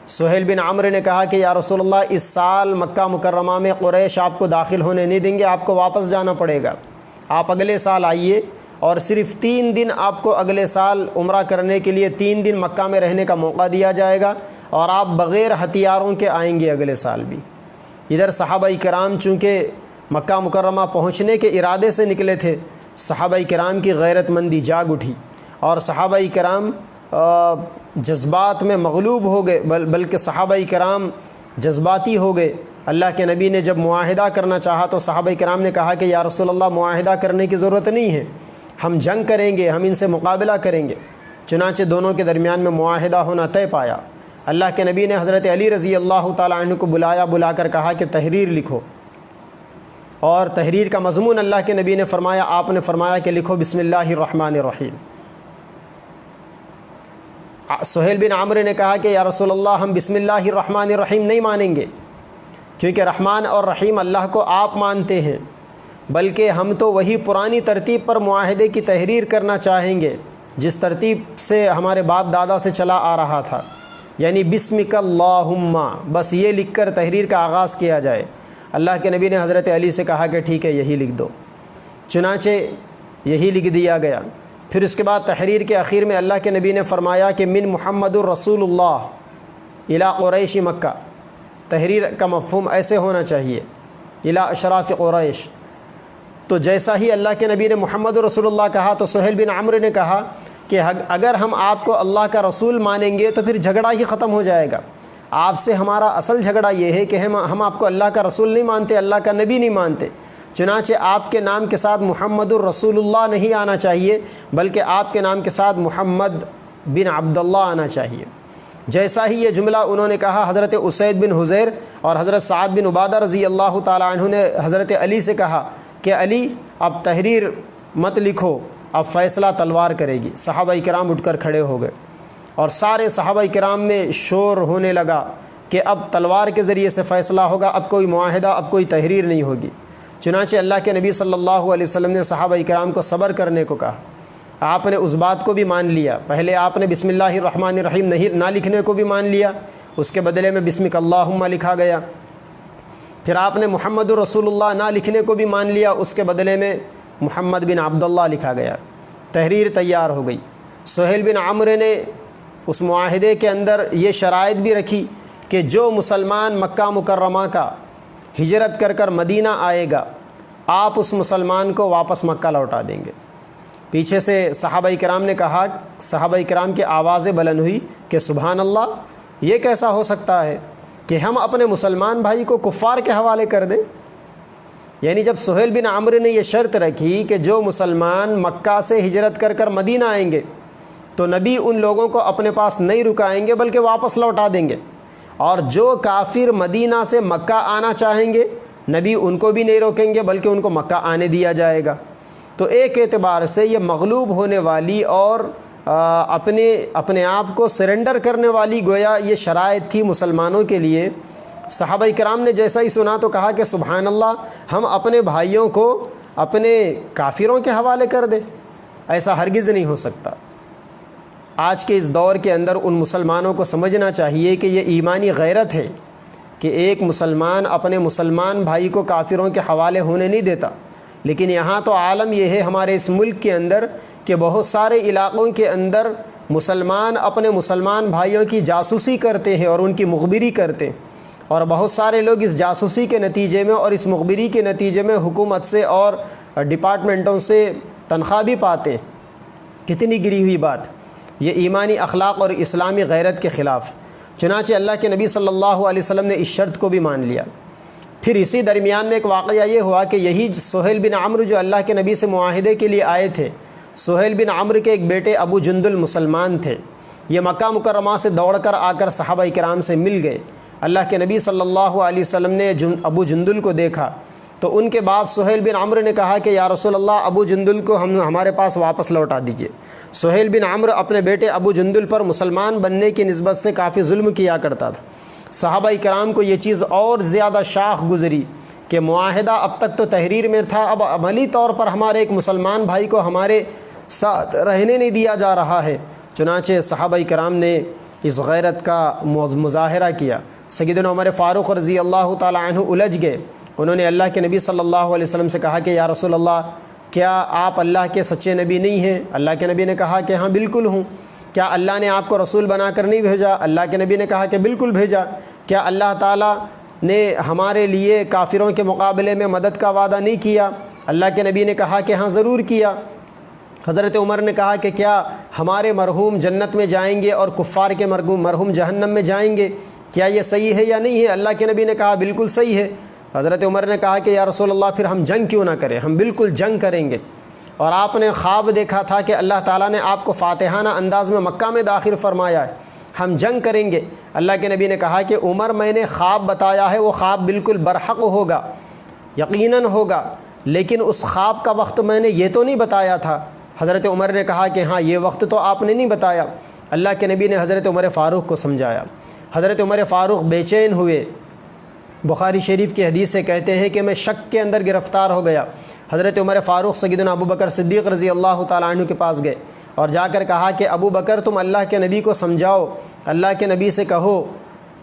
سہیل بن عمرو نے کہا کہ یا رسول اللہ، اس سال مکہ مکرمہ میں قریش آپ کو داخل ہونے نہیں دیں گے، آپ کو واپس جانا پڑے گا، آپ اگلے سال آئیے، اور صرف 3 دن آپ کو اگلے سال عمرہ کرنے کے لیے 3 دن مکہ میں رہنے کا موقع دیا جائے گا، اور آپ بغیر ہتھیاروں کے آئیں گے اگلے سال بھی۔ ادھر صحابہ کرام چونکہ مکہ مکرمہ پہنچنے کے ارادے سے نکلے تھے، صحابہ کرام کی غیرت مندی جاگ اٹھی، اور صحابہ کرام جذبات میں مغلوب ہو گئے، بلکہ صحابہ کرام جذباتی ہو گئے۔ اللہ کے نبی نے جب معاہدہ کرنا چاہا تو صحابہ کرام نے کہا کہ یا رسول اللہ، معاہدہ کرنے کی ضرورت نہیں ہے، ہم جنگ کریں گے، ہم ان سے مقابلہ کریں گے۔ چنانچہ دونوں کے درمیان میں معاہدہ ہونا طے پایا۔ اللہ کے نبی نے حضرت علی رضی اللہ تعالیٰ عنہ کو بلا کر کہا کہ تحریر لکھو، اور تحریر کا مضمون اللہ کے نبی نے فرمایا، آپ نے فرمایا کہ لکھو بسم اللہ الرحمن الرحیم۔ سہیل بن عمرو نے کہا کہ یا رسول اللہ، ہم بسم اللہ الرحمن الرحیم نہیں مانیں گے، کیونکہ رحمان اور رحیم اللہ کو آپ مانتے ہیں، بلکہ ہم تو وہی پرانی ترتیب پر معاہدے کی تحریر کرنا چاہیں گے جس ترتیب سے ہمارے باپ دادا سے چلا آ رہا تھا، یعنی بسمک اللہم، بس یہ لکھ کر تحریر کا آغاز کیا جائے۔ اللہ کے نبی نے حضرت علی سے کہا کہ ٹھیک ہے، یہی لکھ دو۔ چنانچہ یہی لکھ دیا گیا۔ پھر اس کے بعد تحریر کے اخیر میں اللہ کے نبی نے فرمایا کہ من محمد الرسول اللہ الی قریش مکہ، تحریر کا مفہوم ایسے ہونا چاہیے، الی اشراف قریش۔ تو جیسا ہی اللہ کے نبی نے محمد رسول اللہ کہا تو سہیل بن عمرو نے کہا کہ اگر ہم آپ کو اللہ کا رسول مانیں گے تو پھر جھگڑا ہی ختم ہو جائے گا، آپ سے ہمارا اصل جھگڑا یہ ہے کہ ہم آپ کو اللہ کا رسول نہیں مانتے، اللہ کا نبی نہیں مانتے۔ چنانچہ آپ کے نام کے ساتھ محمد الرسول اللہ نہیں آنا چاہیے، بلکہ آپ کے نام کے ساتھ محمد بن عبداللہ آنا چاہیے۔ جیسا ہی یہ جملہ انہوں نے کہا، حضرت اسید بن حضیر اور حضرت سعد بن عبادہ رضی اللہ تعالیٰ عنہ نے حضرت علی سے کہا کہ علی، اب تحریر مت لکھو، اب فیصلہ تلوار کرے گی۔ صحابہ کرام اٹھ کر کھڑے ہو گئے، اور سارے صحابہ کرام میں شور ہونے لگا کہ اب تلوار کے ذریعے سے فیصلہ ہوگا، اب کوئی معاہدہ، اب کوئی تحریر نہیں ہوگی۔ چنانچہ اللہ کے نبی صلی اللہ علیہ وسلم نے صحابہ کرام کو صبر کرنے کو کہا۔ آپ نے اس بات کو بھی مان لیا، پہلے آپ نے بسم اللہ الرحمن الرحیم نہ لکھنے کو بھی مان لیا، اس کے بدلے میں بسمک اللہم لکھا گیا۔ پھر آپ نے محمد رسول اللہ نہ لکھنے کو بھی مان لیا، اس کے بدلے میں محمد بن عبداللہ لکھا گیا۔ تحریر تیار ہو گئی۔ سہیل بن عمرو نے اس معاہدے کے اندر یہ شرائط بھی رکھی کہ جو مسلمان مکہ مکرمہ کا ہجرت کر مدینہ آئے گا، آپ اس مسلمان کو واپس مکہ لوٹا دیں گے۔ پیچھے سے صحابہ کرام نے کہا، صحابہ کرام کی آوازیں بلند ہوئی کہ سبحان اللہ، یہ کیسا ہو سکتا ہے کہ ہم اپنے مسلمان بھائی کو کفار کے حوالے کر دیں؟ یعنی جب سہیل بن عمرو نے یہ شرط رکھی کہ جو مسلمان مکہ سے ہجرت کر مدینہ آئیں گے تو نبی ان لوگوں کو اپنے پاس نہیں رکائیں گے بلکہ واپس لوٹا دیں گے، اور جو کافر مدینہ سے مکہ آنا چاہیں گے نبی ان کو بھی نہیں روکیں گے بلکہ ان کو مکہ آنے دیا جائے گا۔ تو ایک اعتبار سے یہ مغلوب ہونے والی اور اپنے آپ کو سرنڈر کرنے والی گویا یہ شرائط تھی مسلمانوں کے لیے، صحابہ کرام نے جیسا ہی سنا تو کہا کہ سبحان اللہ، ہم اپنے بھائیوں کو اپنے کافروں کے حوالے کر دیں؟ ایسا ہرگز نہیں ہو سکتا۔ آج کے اس دور کے اندر ان مسلمانوں کو سمجھنا چاہیے کہ یہ ایمانی غیرت ہے کہ ایک مسلمان اپنے مسلمان بھائی کو کافروں کے حوالے ہونے نہیں دیتا۔ لیکن یہاں تو عالم یہ ہے ہمارے اس ملک کے اندر کہ بہت سارے علاقوں کے اندر مسلمان اپنے مسلمان بھائیوں کی جاسوسی کرتے ہیں اور ان کی مخبری کرتے ہیں، اور بہت سارے لوگ اس جاسوسی کے نتیجے میں اور اس مخبری کے نتیجے میں حکومت سے اور ڈپارٹمنٹوں سے تنخواہ بھی پاتے ہیں۔ کتنی گری ہوئی بات! یہ ایمانی اخلاق اور اسلامی غیرت کے خلاف ہے۔ چنانچہ اللہ کے نبی صلی اللہ علیہ وسلم نے اس شرط کو بھی مان لیا۔ پھر اسی درمیان میں ایک واقعہ یہ ہوا کہ یہی سہیل بن عمرو جو اللہ کے نبی سے معاہدے کے لیے آئے تھے، سہیل بن عمرو کے ایک بیٹے ابو جندل مسلمان تھے۔ یہ مکہ مکرمہ سے دوڑ کر آ کر صحابہ کرام سے مل گئے۔ اللہ کے نبی صلی اللہ علیہ وسلم نے ابو جندل کو دیکھا تو ان کے باپ سہیل بن عمرو نے کہا کہ یا رسول اللہ، ابو جندل کو ہمارے پاس واپس لوٹا دیجیے۔ سہیل بن عمرو اپنے بیٹے ابو جندل پر مسلمان بننے کی نسبت سے کافی ظلم کیا کرتا تھا۔ صحابہ کرام کو یہ چیز اور زیادہ شاخ گزری کہ معاہدہ اب تک تو تحریر میں تھا، اب عملی طور پر ہمارے ایک مسلمان بھائی کو ہمارے ساتھ رہنے نہیں دیا جا رہا ہے۔ چنانچہ صحابہ کرام نے اس غیرت کا مظاہرہ کیا۔ سیدنا عمر فاروق رضی اللہ تعالی عنہ الجھ گئے۔ انہوں نے اللہ کے نبی صلی اللہ علیہ وسلم سے کہا کہ یا رسول اللہ، کیا آپ اللہ کے سچے نبی نہیں ہیں؟ اللہ کے نبی نے کہا کہ ہاں بالکل ہوں۔ کیا اللہ نے آپ کو رسول بنا کر نہیں بھیجا؟ اللہ کے نبی نے کہا کہ بالکل بھیجا۔ کیا اللہ تعالیٰ نے ہمارے لیے کافروں کے مقابلے میں مدد کا وعدہ نہیں کیا؟ اللہ کے نبی نے کہا کہ ہاں ضرور کیا۔ حضرت عمر نے کہا کہ کیا ہمارے مرحوم جنت میں جائیں گے اور کفار کے مرحوم جہنم میں جائیں گے؟ کیا یہ صحیح ہے یا نہیں ہے؟ اللہ کے نبی نے کہا بالکل صحیح ہے۔ حضرت عمر نے کہا کہ یا رسول اللہ، پھر ہم جنگ کیوں نہ کریں؟ ہم بالکل جنگ کریں گے۔ اور آپ نے خواب دیکھا تھا کہ اللہ تعالیٰ نے آپ کو فاتحانہ انداز میں مکہ میں داخل فرمایا ہے، ہم جنگ کریں گے۔ اللہ کے نبی نے کہا کہ عمر، میں نے خواب بتایا ہے، وہ خواب بالکل برحق ہوگا، یقیناً ہوگا، لیکن اس خواب کا وقت میں نے یہ تو نہیں بتایا تھا۔ حضرت عمر نے کہا کہ ہاں یہ وقت تو آپ نے نہیں بتایا۔ اللہ کے نبی نے حضرت عمر فاروق کو سمجھایا۔ حضرت عمر فاروق بے چین ہوئے۔ بخاری شریف کی حدیث سے کہتے ہیں کہ میں شک کے اندر گرفتار ہو گیا۔ حضرت عمر فاروق سیدنا ابو بکر صدیق رضی اللہ تعالیٰ عنہ کے پاس گئے اور جا کر کہا کہ ابو بکر، تم اللہ کے نبی کو سمجھاؤ، اللہ کے نبی سے کہو۔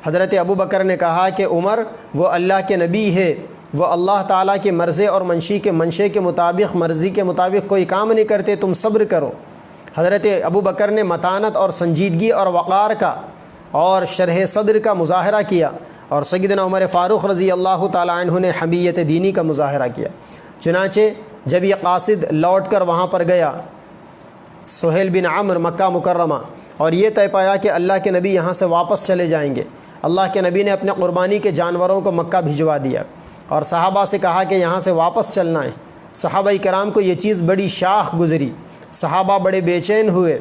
حضرت ابو بکر نے کہا کہ عمر، وہ اللہ کے نبی ہے، وہ اللہ تعالیٰ کی مرضی اور منشے کے مطابق، مرضی کے مطابق کوئی کام نہیں کرتے، تم صبر کرو۔ حضرت ابو بکر نے متانت اور سنجیدگی اور وقار کا اور شرح صدر کا مظاہرہ کیا، اور سیدنا عمر فاروق رضی اللہ تعالیٰ عنہ نے حمیت دینی کا مظاہرہ کیا۔ چنانچہ جب یہ قاصد لوٹ کر وہاں پر گیا، سہیل بن عمرو مکہ مکرمہ، اور یہ طے پایا کہ اللہ کے نبی یہاں سے واپس چلے جائیں گے، اللہ کے نبی نے اپنے قربانی کے جانوروں کو مکہ بھجوا دیا اور صحابہ سے کہا کہ یہاں سے واپس چلنا ہے۔ صحابہ کرام کو یہ چیز بڑی شاخ گزری، صحابہ بڑے بے چین ہوئے۔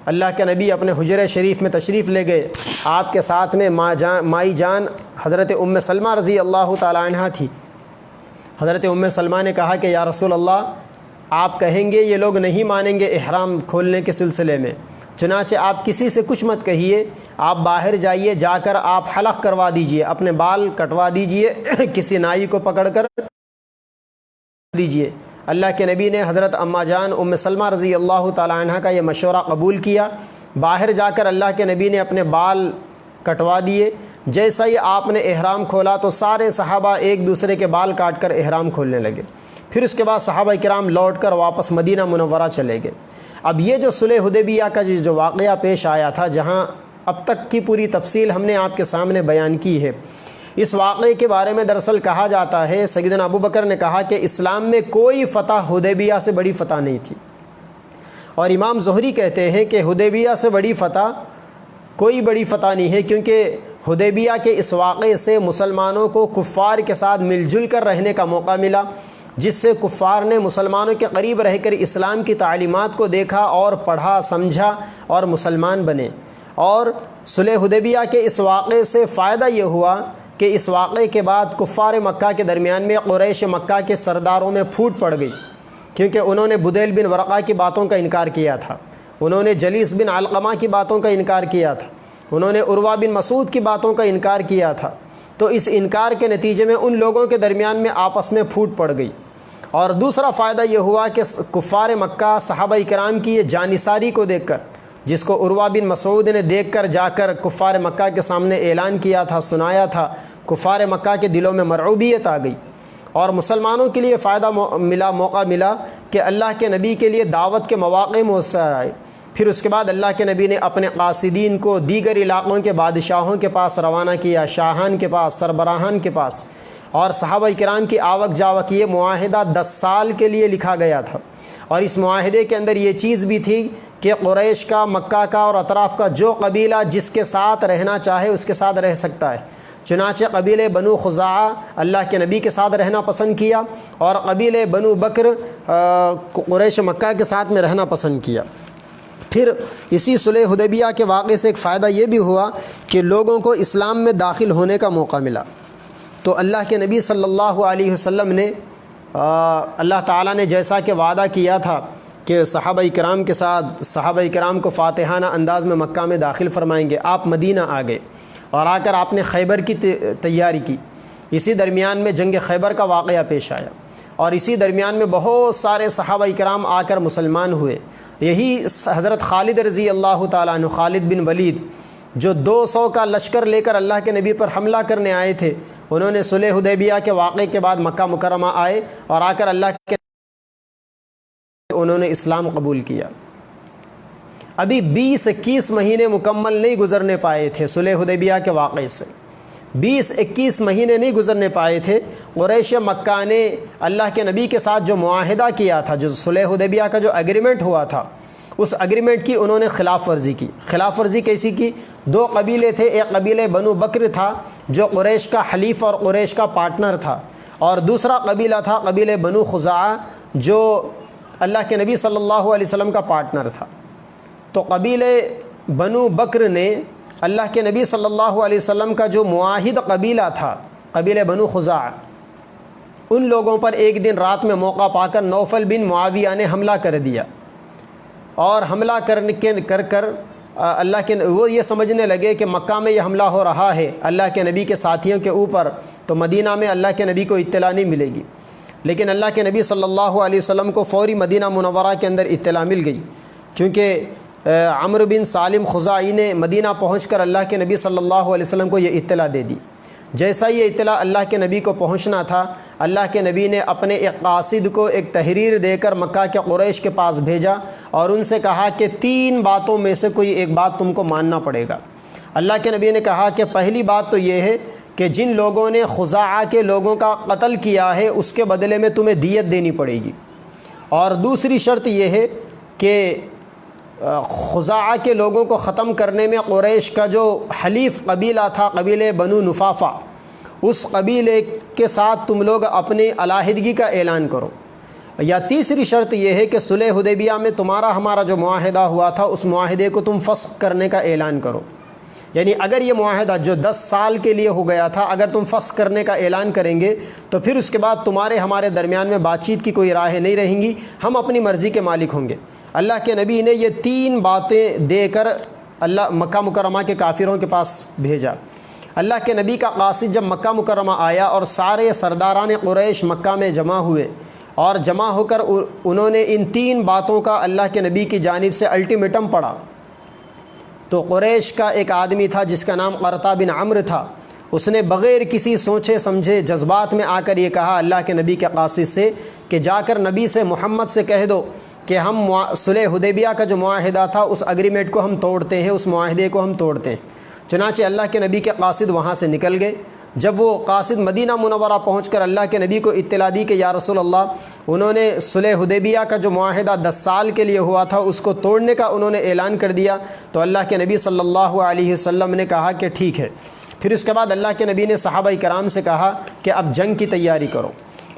اللہ کے نبی اپنے حجرہ شریف میں تشریف لے گئے۔ آپ کے ساتھ میں مائی جان حضرت ام سلمہ رضی اللہ تعالی عنہا تھی۔ حضرت ام سلمہ نے کہا کہ یا رسول اللہ، آپ کہیں گے یہ لوگ نہیں مانیں گے احرام کھولنے کے سلسلے میں، چنانچہ آپ کسی سے کچھ مت کہیے، آپ باہر جائیے، جا کر آپ حلق کروا دیجئے، اپنے بال کٹوا دیجئے، کسی نائی کو پکڑ کر دیجئے۔ اللہ کے نبی نے حضرت اما جان ام سلمہ رضی اللہ تعالی عنہ کا یہ مشورہ قبول کیا۔ باہر جا کر اللہ کے نبی نے اپنے بال کٹوا دیے۔ جیسا ہی آپ نے احرام کھولا تو سارے صحابہ ایک دوسرے کے بال کاٹ کر احرام کھولنے لگے۔ پھر اس کے بعد صحابہ کرام لوٹ کر واپس مدینہ منورہ چلے گئے۔ اب یہ جو صلح حدیبیہ کا جو واقعہ پیش آیا تھا، جہاں اب تک کی پوری تفصیل ہم نے آپ کے سامنے بیان کی ہے، اس واقعے کے بارے میں دراصل کہا جاتا ہے، سیدنا ابو بکر نے کہا کہ اسلام میں کوئی فتح حدیبیہ سے بڑی فتح نہیں تھی، اور امام زہری کہتے ہیں کہ حدیبیہ سے بڑی فتح کوئی بڑی فتح نہیں ہے، کیونکہ حدیبیہ کے اس واقعے سے مسلمانوں کو کفار کے ساتھ مل جل کر رہنے کا موقع ملا، جس سے کفار نے مسلمانوں کے قریب رہ کر اسلام کی تعلیمات کو دیکھا اور پڑھا سمجھا اور مسلمان بنے۔ اور صلح حدیبیہ کے اس واقعے سے فائدہ یہ ہوا کہ اس واقعے کے بعد کفار مکہ کے درمیان میں قریش مکہ کے سرداروں میں پھوٹ پڑ گئی، کیونکہ انہوں نے بدیل بن ورقہ کی باتوں کا انکار کیا تھا، انہوں نے جلیس بن علقمہ کی باتوں کا انکار کیا تھا، انہوں نے عروہ بن مسعود کی باتوں کا انکار کیا تھا۔ تو اس انکار کے نتیجے میں ان لوگوں کے درمیان میں آپس میں پھوٹ پڑ گئی۔ اور دوسرا فائدہ یہ ہوا کہ کفار مکہ صحابہ کرام کی یہ جانثاری کو دیکھ کر، جس کو عروہ بن مسعود نے دیکھ کر جا کر کفار مکہ کے سامنے اعلان کیا تھا، سنایا تھا، کفار مکہ کے دلوں میں مرعوبیت آ گئی، اور مسلمانوں کے لیے فائدہ ملا، موقع ملا کہ اللہ کے نبی کے لیے دعوت کے مواقع میسر آئے۔ پھر اس کے بعد اللہ کے نبی نے اپنے قاصدین کو دیگر علاقوں کے بادشاہوں کے پاس روانہ کیا، شاہان کے پاس، سربراہان کے پاس، اور صحابہ کرام کی آوک جاوک، یہ معاہدہ 10 سال کے لیے لکھا گیا تھا، اور اس معاہدے کے اندر یہ چیز بھی تھی کہ قریش کا، مکہ کا اور اطراف کا جو قبیلہ جس کے ساتھ رہنا چاہے اس کے ساتھ رہ سکتا ہے۔ چنانچہ قبیلے بنو خزاعہ اللہ کے نبی کے ساتھ رہنا پسند کیا، اور قبیلے بنو بکر قریش مکہ کے ساتھ میں رہنا پسند کیا۔ پھر اسی صلح حدیبیہ کے واقعے سے ایک فائدہ یہ بھی ہوا کہ لوگوں کو اسلام میں داخل ہونے کا موقع ملا۔ تو اللہ کے نبی صلی اللہ علیہ وسلم نے اللہ تعالیٰ نے جیسا کہ وعدہ کیا تھا کہ صحابہ کرام کے ساتھ، صحابہ کرام کو فاتحانہ انداز میں مکہ میں داخل فرمائیں گے، آپ مدینہ آ گئے، اور آ کر آپ نے خیبر کی تیاری کی۔ اسی درمیان میں جنگ خیبر کا واقعہ پیش آیا، اور اسی درمیان میں بہت سارے صحابہ کرام آ کر مسلمان ہوئے۔ یہی حضرت خالد رضی اللہ تعالیٰ عنہ، خالد بن ولید، جو 200 کا لشکر لے کر اللہ کے نبی پر حملہ کرنے آئے تھے، انہوں نے صلح حدیبیہ کے واقعے کے بعد مکہ مکرمہ آئے اور آ کر اللہ کے انہوں نے اسلام قبول کیا۔ ابھی 20-21 مہینے مکمل نہیں گزرنے پائے تھے صلح حدیبیہ کے واقعے سے، 20-21 مہینے نہیں گزرنے پائے تھے، قریش مکہ نے اللہ کے نبی کے ساتھ جو معاہدہ کیا تھا، جو صلح حدیبیہ کا جو ایگریمنٹ ہوا تھا، اس ایگریمنٹ کی انہوں نے خلاف ورزی کی۔ خلاف ورزی کیسی کی؟ 2 قبیلے تھے، ایک قبیلے بنو بکر تھا جو قریش کا حلیف اور قریش کا پارٹنر تھا، اور دوسرا قبیلہ تھا قبیلے بنو خزاعہ جو اللہ کے نبی صلی اللہ علیہ وسلم کا پارٹنر تھا۔ تو قبیلے بنو بکر نے اللہ کے نبی صلی اللہ علیہ وسلم کا جو معاہد قبیلہ تھا، قبیلے بنو خزاعہ، ان لوگوں پر ایک دن رات میں موقع پا کر نوفل بن معاویہ نے حملہ کر دیا، اور حملہ کر اللہ کے وہ یہ سمجھنے لگے کہ مکہ میں یہ حملہ ہو رہا ہے اللہ کے نبی کے ساتھیوں کے اوپر، تو مدینہ میں اللہ کے نبی کو اطلاع نہیں ملے گی۔ لیکن اللہ کے نبی صلی اللہ علیہ وسلم کو فوری مدینہ منورہ کے اندر اطلاع مل گئی، کیونکہ عمرو بن سالم خزاعی نے مدینہ پہنچ کر اللہ کے نبی صلی اللہ علیہ وسلم کو یہ اطلاع دے دی۔ جیسا یہ اطلاع اللہ کے نبی کو پہنچنا تھا، اللہ کے نبی نے اپنے ایک قاصد کو ایک تحریر دے کر مکہ کے قریش کے پاس بھیجا، اور ان سے کہا کہ 3 باتوں میں سے کوئی ایک بات تم کو ماننا پڑے گا۔ اللہ کے نبی نے کہا کہ پہلی بات تو یہ ہے کہ جن لوگوں نے خزاعہ کے لوگوں کا قتل کیا ہے اس کے بدلے میں تمہیں دیت دینی پڑے گی، اور دوسری شرط یہ ہے کہ خزاعہ کے لوگوں کو ختم کرنے میں قریش کا جو حلیف قبیلہ تھا، قبیلے بنو نفافہ، اس قبیلے کے ساتھ تم لوگ اپنی علیحدگی کا اعلان کرو، یا تیسری شرط یہ ہے کہ صلح حدیبیہ میں ہمارا جو معاہدہ ہوا تھا اس معاہدے کو تم فسخ کرنے کا اعلان کرو۔ یعنی اگر یہ معاہدہ جو 10 سال کے لیے ہو گیا تھا، اگر تم فسخ کرنے کا اعلان کریں گے تو پھر اس کے بعد ہمارے درمیان میں بات چیت کی کوئی راہیں نہیں رہیں گی، ہم اپنی مرضی کے مالک ہوں گے۔ اللہ کے نبی نے یہ 3 باتیں دے کر اللہ مکہ مکرمہ کے کافروں کے پاس بھیجا۔ اللہ کے نبی کا قاصد جب مکہ مکرمہ آیا اور سارے سرداران قریش مکہ میں جمع ہوئے، اور جمع ہو کر انہوں نے ان 3 باتوں کا اللہ کے نبی کی جانب سے الٹیمیٹم پڑھا، تو قریش کا ایک آدمی تھا جس کا نام قرطہ بن عمرو تھا، اس نے بغیر کسی سوچے سمجھے جذبات میں آ کر یہ کہا اللہ کے نبی کے قاصد سے کہ جا کر نبی سے، محمد سے کہہ دو کہ ہم صلح حدیبیہ کا جو معاہدہ تھا اس ایگریمنٹ کو ہم توڑتے ہیں، اس معاہدے کو ہم توڑتے ہیں۔ چنانچہ اللہ کے نبی کے قاصد وہاں سے نکل گئے۔ جب وہ قاصد مدینہ منورہ پہنچ کر اللہ کے نبی کو اطلاع دی کہ یا رسول اللہ، انہوں نے صلح حدیبیہ کا جو معاہدہ 10 سال کے لیے ہوا تھا اس کو توڑنے کا انہوں نے اعلان کر دیا، تو اللہ کے نبی صلی اللہ علیہ وسلم نے کہا کہ ٹھیک ہے۔ پھر اس کے بعد اللہ کے نبی نے صحابہ کرام سے کہا کہ اب جنگ کی تیاری کرو۔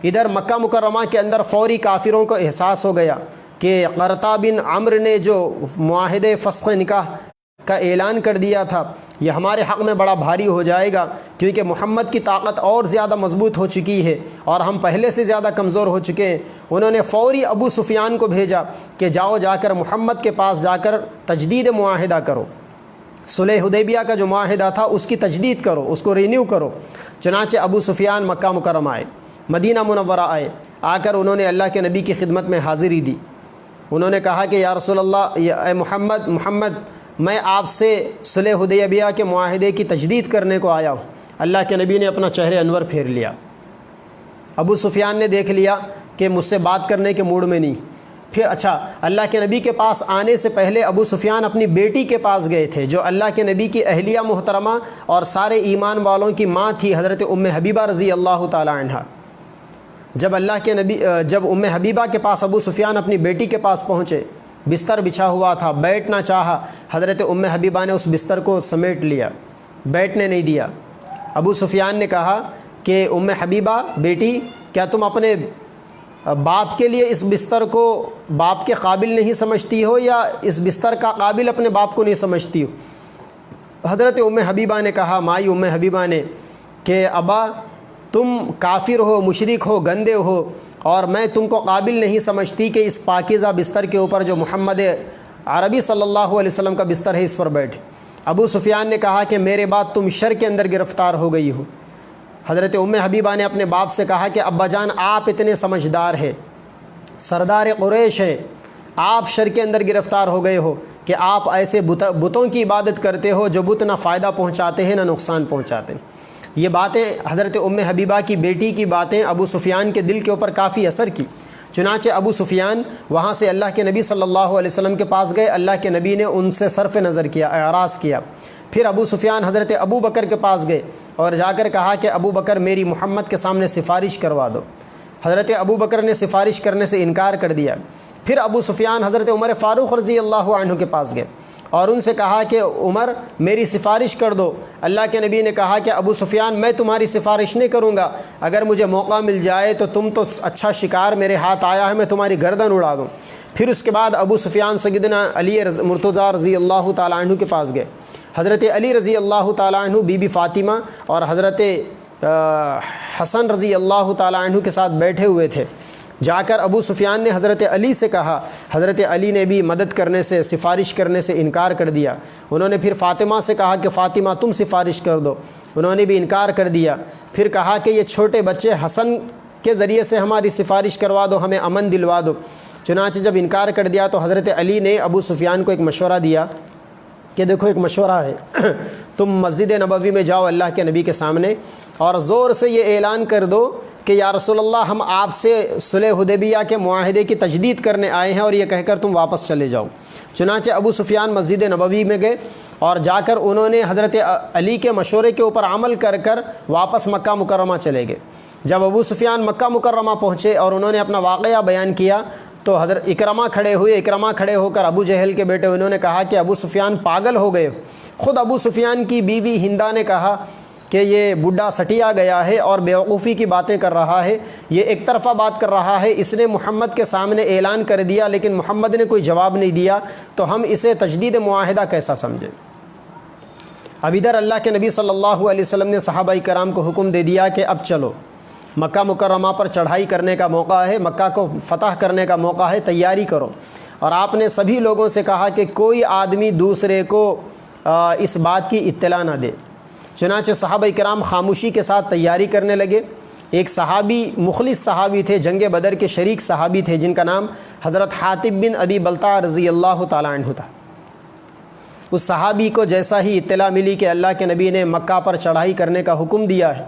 ادھر مکہ مکرمہ کے اندر فوری کافروں کو احساس ہو گیا کہ قرطہ بن عمرو نے جو معاہدے فسخ نکاح کا اعلان کر دیا تھا یہ ہمارے حق میں بڑا بھاری ہو جائے گا، کیونکہ محمد کی طاقت اور زیادہ مضبوط ہو چکی ہے اور ہم پہلے سے زیادہ کمزور ہو چکے ہیں۔ انہوں نے فوری ابو سفیان کو بھیجا کہ جا کر محمد کے پاس جا کر تجدید معاہدہ کرو۔ صلح حدیبیہ کا جو معاہدہ تھا اس کی تجدید کرو، اس کو رینیو کرو۔ چنانچہ ابو سفیان مکہ مکرمہ آئے، مدینہ منورہ آئے، آ کر انہوں نے اللہ کے نبی کی خدمت میں حاضری دی۔ انہوں نے کہا کہ یا رسول اللہ، اے محمد میں آپ سے صلح حدیبیہ کے معاہدے کی تجدید کرنے کو آیا ہوں۔ اللہ کے نبی نے اپنا چہرہ انور پھیر لیا۔ ابو سفیان نے دیکھ لیا کہ مجھ سے بات کرنے کے موڈ میں نہیں۔ پھر اللہ کے نبی کے پاس آنے سے پہلے ابو سفیان اپنی بیٹی کے پاس گئے تھے، جو اللہ کے نبی کی اہلیہ محترمہ اور سارے ایمان والوں کی ماں تھی، حضرت ام حبیبہ رضی اللہ تعالی عنہا۔ جب ام حبیبہ کے پاس ابو سفیان اپنی بیٹی کے پاس پہنچے، بستر بچھا ہوا تھا، بیٹھنا چاہا، حضرت ام حبیبہ نے اس بستر کو سمیٹ لیا، بیٹھنے نہیں دیا۔ ابو سفیان نے کہا کہ ام حبیبہ بیٹی، کیا تم اپنے باپ کے لیے اس بستر کو باپ کے قابل نہیں سمجھتی ہو، یا اس بستر کا قابل اپنے باپ کو نہیں سمجھتی ہو؟ حضرت ام حبیبہ نے کہا، مائی ام حبیبہ نے، کہ ابا تم کافر ہو، مشرک ہو، گندے ہو، اور میں تم کو قابل نہیں سمجھتی کہ اس پاکیزہ بستر کے اوپر جو محمد عربی صلی اللہ علیہ وسلم کا بستر ہے اس پر بیٹھے۔ ابو سفیان نے کہا کہ میرے بعد تم شر کے اندر گرفتار ہو گئی ہو۔ حضرت ام حبیبہ نے اپنے باپ سے کہا کہ ابا جان، آپ اتنے سمجھدار ہیں، سردار قریش ہے، آپ شر کے اندر گرفتار ہو گئے ہو کہ آپ ایسے بتوں کی عبادت کرتے ہو جو بت نہ فائدہ پہنچاتے ہیں نہ نقصان پہنچاتے ہیں۔ یہ باتیں، حضرت ام حبیبہ کی بیٹی کی باتیں ابو سفیان کے دل کے اوپر کافی اثر کی۔ چنانچہ ابو سفیان وہاں سے اللہ کے نبی صلی اللہ علیہ وسلم کے پاس گئے، اللہ کے نبی نے ان سے صرف نظر کیا، اعراض کیا۔ پھر ابو سفیان حضرت ابو بکر کے پاس گئے اور جا کر کہا کہ ابو بکر میری محمد کے سامنے سفارش کروا دو۔ حضرت ابو بکر نے سفارش کرنے سے انکار کر دیا۔ پھر ابو سفیان حضرت عمر فاروق رضی اللہ عنہ کے پاس گئے اور ان سے کہا کہ عمر میری سفارش کر دو۔ اللہ کے نبی نے کہا کہ ابو سفیان میں تمہاری سفارش نہیں کروں گا، اگر مجھے موقع مل جائے تو تم تو اچھا شکار میرے ہاتھ آیا ہے، میں تمہاری گردن اڑا دوں۔ پھر اس کے بعد ابو سفیان سیدنا علی مرتضیٰ رضی اللہ تعالیٰ عنہ کے پاس گئے۔ حضرت علی رضی اللہ تعالیٰ عنہ، بی بی فاطمہ اور حضرت حسن رضی اللہ تعالیٰ عنہ کے ساتھ بیٹھے ہوئے تھے۔ جا کر ابو سفیان نے حضرت علی سے کہا، حضرت علی نے بھی مدد کرنے سے، سفارش کرنے سے انکار کر دیا۔ انہوں نے پھر فاطمہ سے کہا کہ فاطمہ تم سفارش کر دو، انہوں نے بھی انکار کر دیا۔ پھر کہا کہ یہ چھوٹے بچے حسن کے ذریعے سے ہماری سفارش کروا دو، ہمیں امن دلوا دو۔ چنانچہ جب انکار کر دیا تو حضرت علی نے ابو سفیان کو ایک مشورہ دیا کہ دیکھو ایک مشورہ ہے، تم مسجد نبوی میں جاؤ اللہ کے نبی کے سامنے اور زور سے یہ اعلان کر دو کہ یا رسول اللہ ہم آپ سے صلح حدیبیہ کے معاہدے کی تجدید کرنے آئے ہیں، اور یہ کہہ کر تم واپس چلے جاؤ۔ چنانچہ ابو سفیان مسجد نبوی میں گئے اور جا کر انہوں نے حضرت علی کے مشورے کے اوپر عمل کر واپس مکہ مکرمہ چلے گئے۔ جب ابو سفیان مکہ مکرمہ پہنچے اور انہوں نے اپنا واقعہ بیان کیا تو حضرت اکرمہ کھڑے ہو کر ابو جہل کے بیٹے انہوں نے کہا کہ ابو سفیان پاگل ہو گئے۔ خود ابو سفیان کی بیوی ہندا نے کہا کہ یہ بڈھا سٹیا گیا ہے اور بیوقوفی کی باتیں کر رہا ہے، یہ ایک طرفہ بات کر رہا ہے، اس نے محمد کے سامنے اعلان کر دیا لیکن محمد نے کوئی جواب نہیں دیا، تو ہم اسے تجدید معاہدہ کیسا سمجھیں؟ اب ادھر اللہ کے نبی صلی اللہ علیہ وسلم نے صحابہ کرام کو حکم دے دیا کہ اب چلو، مکہ مکرمہ پر چڑھائی کرنے کا موقع ہے، مکہ کو فتح کرنے کا موقع ہے، تیاری کرو۔ اور آپ نے سبھی لوگوں سے کہا کہ کوئی آدمی دوسرے کو اس بات کی اطلاع نہ دے۔ چنانچہ صحابہ کرام خاموشی کے ساتھ تیاری کرنے لگے۔ ایک صحابی، مخلص صحابی تھے، جنگ بدر کے شریک صحابی تھے، جن کا نام حضرت حاتب بن ابی بلتع رضی اللہ تعالیٰ عنہ تھا۔ اس صحابی کو جیسا ہی اطلاع ملی کہ اللہ کے نبی نے مکہ پر چڑھائی کرنے کا حکم دیا ہے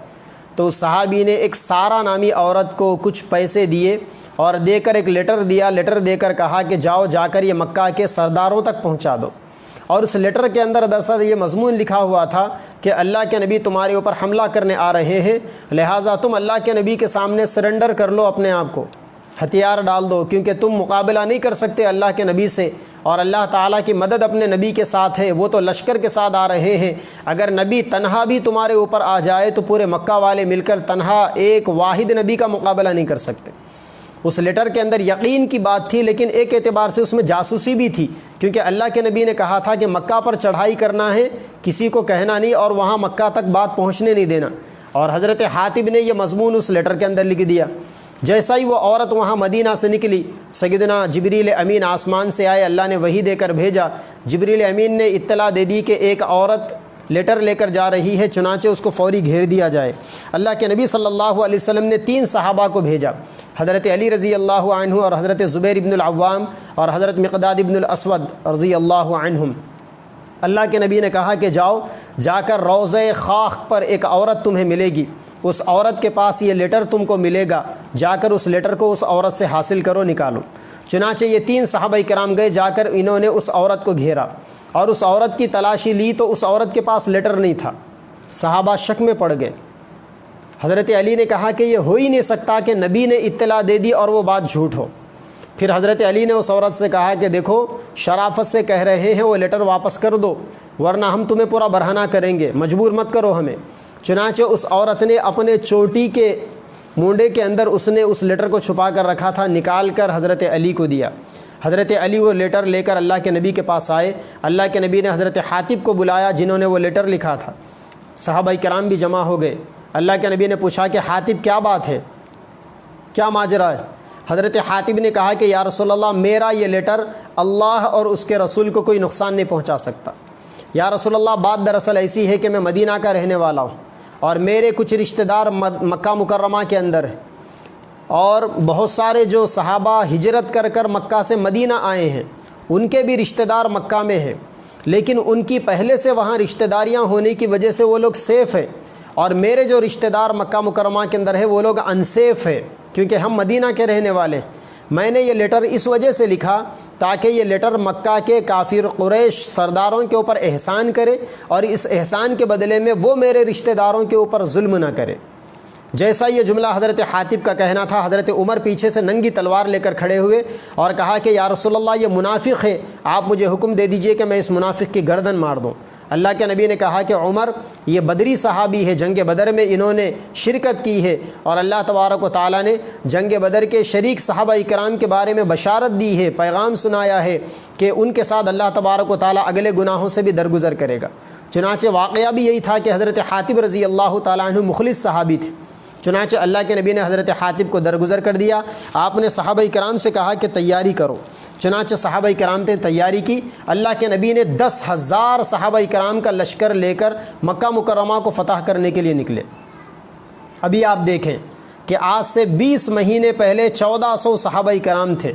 تو اس صحابی نے ایک سارا نامی عورت کو کچھ پیسے دیے اور دے کر ایک لیٹر دے کر کہا کہ جاؤ، جا کر یہ مکہ کے سرداروں تک پہنچا دو۔ اور اس لیٹر کے اندر دراصل یہ مضمون لکھا ہوا تھا کہ اللہ کے نبی تمہارے اوپر حملہ کرنے آ رہے ہیں، لہٰذا تم اللہ کے نبی کے سامنے سرنڈر کر لو، اپنے آپ کو ہتھیار ڈال دو، کیونکہ تم مقابلہ نہیں کر سکتے اللہ کے نبی سے، اور اللہ تعالیٰ کی مدد اپنے نبی کے ساتھ ہے، وہ تو لشکر کے ساتھ آ رہے ہیں۔ اگر نبی تنہا بھی تمہارے اوپر آ جائے تو پورے مکہ والے مل کر تنہا ایک واحد نبی کا مقابلہ نہیں کر سکتے۔ اس لیٹر کے اندر یقین کی بات تھی، لیکن ایک اعتبار سے اس میں جاسوسی بھی تھی، کیونکہ اللہ کے نبی نے کہا تھا کہ مکہ پر چڑھائی کرنا ہے، کسی کو کہنا نہیں اور وہاں مکہ تک بات پہنچنے نہیں دینا، اور حضرت حاتب نے یہ مضمون اس لیٹر کے اندر لکھ دیا۔ جیسا ہی وہ عورت وہاں مدینہ سے نکلی، سیدنا جبریل امین آسمان سے آئے، اللہ نے وحی دے کر بھیجا۔ جبریل امین نے اطلاع دے دی کہ ایک عورت لیٹر لے کر جا رہی ہے، چنانچہ اس کو فوری گھیر دیا جائے۔ اللہ کے نبی صلی اللہ علیہ وسلم نے 3 صحابہ کو بھیجا، حضرت علی رضی اللہ عنہ اور حضرت زبیر ابن العوام اور حضرت مقداد ابن الاسود رضی اللہ عنہم۔ اللہ کے نبی نے کہا کہ جاؤ، جا کر روضہ خاخ پر ایک عورت تمہیں ملے گی، اس عورت کے پاس یہ لیٹر تم کو ملے گا، جا کر اس لیٹر کو اس عورت سے حاصل کرو، نکالو۔ چنانچہ یہ 3 صحابہ کرام گئے، جا کر انہوں نے اس عورت کو گھیرا اور اس عورت کی تلاشی لی تو اس عورت کے پاس لیٹر نہیں تھا۔ صحابہ شک میں پڑ گئے۔ حضرت علی نے کہا کہ یہ ہو ہی نہیں سکتا کہ نبی نے اطلاع دے دی اور وہ بات جھوٹ ہو۔ پھر حضرت علی نے اس عورت سے کہا کہ دیکھو، شرافت سے کہہ رہے ہیں وہ لیٹر واپس کر دو، ورنہ ہم تمہیں پورا برہنہ کریں گے، مجبور مت کرو ہمیں۔ چنانچہ اس عورت نے اپنے چوٹی کے مونڈے کے اندر اس نے اس لیٹر کو چھپا کر رکھا تھا، نکال کر حضرت علی کو دیا۔ حضرت علی وہ لیٹر لے کر اللہ کے نبی کے پاس آئے۔ اللہ کے نبی نے حضرت حاطب کو بلایا جنہوں نے وہ لیٹر لکھا تھا۔ صحابہ کرام بھی جمع ہو گئے۔ اللہ کے نبی نے پوچھا کہ حاطب کیا بات ہے، کیا ماجرا ہے؟ حضرت حاطب نے کہا کہ یا رسول اللہ، میرا یہ لیٹر اللہ اور اس کے رسول کو کوئی نقصان نہیں پہنچا سکتا۔ یا رسول اللہ، بات دراصل ایسی ہے کہ میں مدینہ کا رہنے والا ہوں اور میرے کچھ رشتہ دار مکہ مکرمہ کے اندر ہیں، اور بہت سارے جو صحابہ ہجرت کر کر مکہ سے مدینہ آئے ہیں ان کے بھی رشتہ دار مکہ میں ہیں، لیکن ان کی پہلے سے وہاں رشتہ داریاں ہونے کی وجہ سے وہ لوگ سیف ہیں، اور میرے جو رشتہ دار مکہ مکرمہ کے اندر ہے وہ لوگ انسیف ہے، کیونکہ ہم مدینہ کے رہنے والے ہیں۔ میں نے یہ لیٹر اس وجہ سے لکھا تاکہ یہ لیٹر مکہ کے کافر قریش سرداروں کے اوپر احسان کرے اور اس احسان کے بدلے میں وہ میرے رشتہ داروں کے اوپر ظلم نہ کرے۔ جیسا یہ جملہ حضرت حاطب کا کہنا تھا، حضرت عمر پیچھے سے ننگی تلوار لے کر کھڑے ہوئے اور کہا کہ یا رسول اللہ، یہ منافق ہے، آپ مجھے حکم دے دیجئے کہ میں اس منافق کی گردن مار دوں۔ اللہ کے نبی نے کہا کہ عمر، یہ بدری صحابی ہے، جنگ بدر میں انہوں نے شرکت کی ہے، اور اللہ تبارک و تعالیٰ نے جنگ بدر کے شریک صحابہ کرام کے بارے میں بشارت دی ہے، پیغام سنایا ہے کہ ان کے ساتھ اللہ تبارک و تعالیٰ اگلے گناہوں سے بھی درگزر کرے گا۔ چنانچہ واقعہ بھی یہی تھا کہ حضرت حاطب رضی اللہ تعالیٰ عنہ مخلص صحابی تھے۔ چنانچہ اللہ کے نبی نے حضرت حاطب کو درگزر کر دیا۔ آپ نے صحابہ کرام سے کہا کہ تیاری کرو۔ چنانچہ صحابہ کرام نے تیاری کی۔ اللہ کے نبی نے 10,000 صحابہ کرام کا لشکر لے کر مکہ مکرمہ کو فتح کرنے کے لیے نکلے۔ ابھی آپ دیکھیں کہ آج سے 20 مہینے پہلے 1400 صحابہ کرام تھے،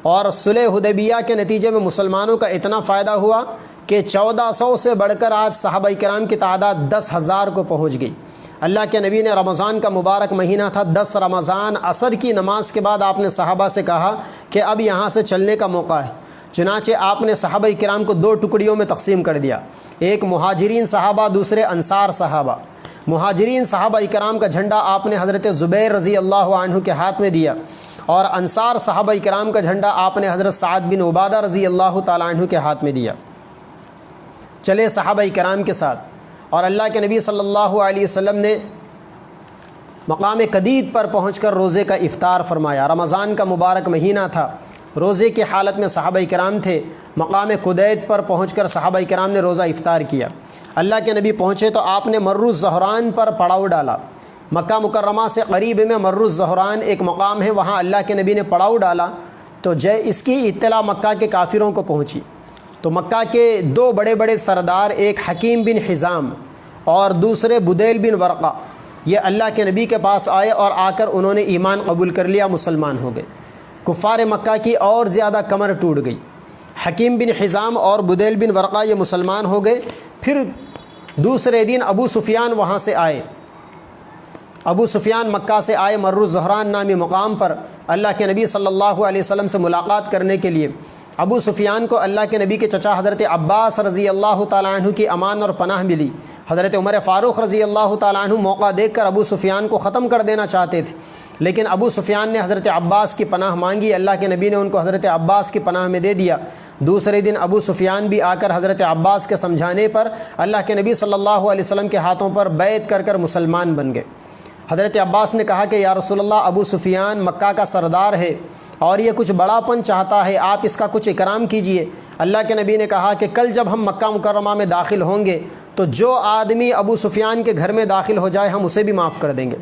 اور صلح حدیبیہ کے نتیجے میں مسلمانوں کا اتنا فائدہ ہوا کہ 1400 سے بڑھ کر آج صحابہ کرام کی تعداد 10,000 کو پہنچ گئی۔ اللہ کے نبی نے رمضان کا مبارک مہینہ تھا، 10 رمضان عصر کی نماز کے بعد آپ نے صحابہ سے کہا کہ اب یہاں سے چلنے کا موقع ہے۔ چنانچہ آپ نے صحابہ کرام کو 2 ٹکڑیوں میں تقسیم کر دیا، ایک مہاجرین صحابہ، دوسرے انصار صحابہ۔ مہاجرین صحابہ کرام کا جھنڈا آپ نے حضرت زبیر رضی اللہ عنہ کے ہاتھ میں دیا، اور انصار صحابہ کرام کا جھنڈا آپ نے حضرت سعد بن عبادہ رضی اللہ تعالیٰ عنہ کے ہاتھ میں دیا۔ چلے صحابہ کرام کے ساتھ، اور اللہ کے نبی صلی اللہ علیہ وسلم نے مقام قدید پر پہنچ کر روزے کا افطار فرمایا۔ رمضان کا مبارک مہینہ تھا، روزے کی حالت میں صحابہ کرام تھے۔ مقام قدید پر پہنچ کر صحابہ کرام نے روزہ افطار کیا۔ اللہ کے نبی پہنچے تو آپ نے مر الزہران پر پڑاؤ ڈالا۔ مکہ مکرمہ سے قریب میں مر الزہران ایک مقام ہے، وہاں اللہ کے نبی نے پڑاؤ ڈالا تو اس کی اطلاع مکہ کے کافروں کو پہنچی۔ تو مکہ کے 2 بڑے بڑے سردار، ایک حکیم بن حزام اور دوسرے بدیل بن ورقہ، یہ اللہ کے نبی کے پاس آئے اور آ کر انہوں نے ایمان قبول کر لیا، مسلمان ہو گئے۔ کفار مکہ کی اور زیادہ کمر ٹوٹ گئی۔ حکیم بن حزام اور بدیل بن ورقہ یہ مسلمان ہو گئے۔ پھر دوسرے دن ابو سفیان وہاں سے آئے، ابو سفیان مکہ سے آئے مر الزہران نامی مقام پر اللہ کے نبی صلی اللہ علیہ وسلم سے ملاقات کرنے کے لیے۔ ابو سفیان کو اللہ کے نبی کے چچا حضرت عباس رضی اللہ تعالیٰ عنہ کی امان اور پناہ ملی۔ حضرت عمر فاروق رضی اللہ تعالیٰ عنہ موقع دیکھ کر ابو سفیان کو ختم کر دینا چاہتے تھے، لیکن ابو سفیان نے حضرت عباس کی پناہ مانگی۔ اللہ کے نبی نے ان کو حضرت عباس کی پناہ میں دے دیا۔ دوسرے دن ابو سفیان بھی آ کر حضرت عباس کے سمجھانے پر اللہ کے نبی صلی اللہ علیہ وسلم کے ہاتھوں پر بیعت کر کر مسلمان بن گئے۔ حضرت عباس نے کہا کہ یا رسول اللہ، ابو سفیان مکہ کا سردار ہے اور یہ کچھ بڑا پن چاہتا ہے، آپ اس کا کچھ اکرام کیجئے۔ اللہ کے نبی نے کہا کہ کل جب ہم مکہ مکرمہ میں داخل ہوں گے تو جو آدمی ابو سفیان کے گھر میں داخل ہو جائے ہم اسے بھی معاف کر دیں گے۔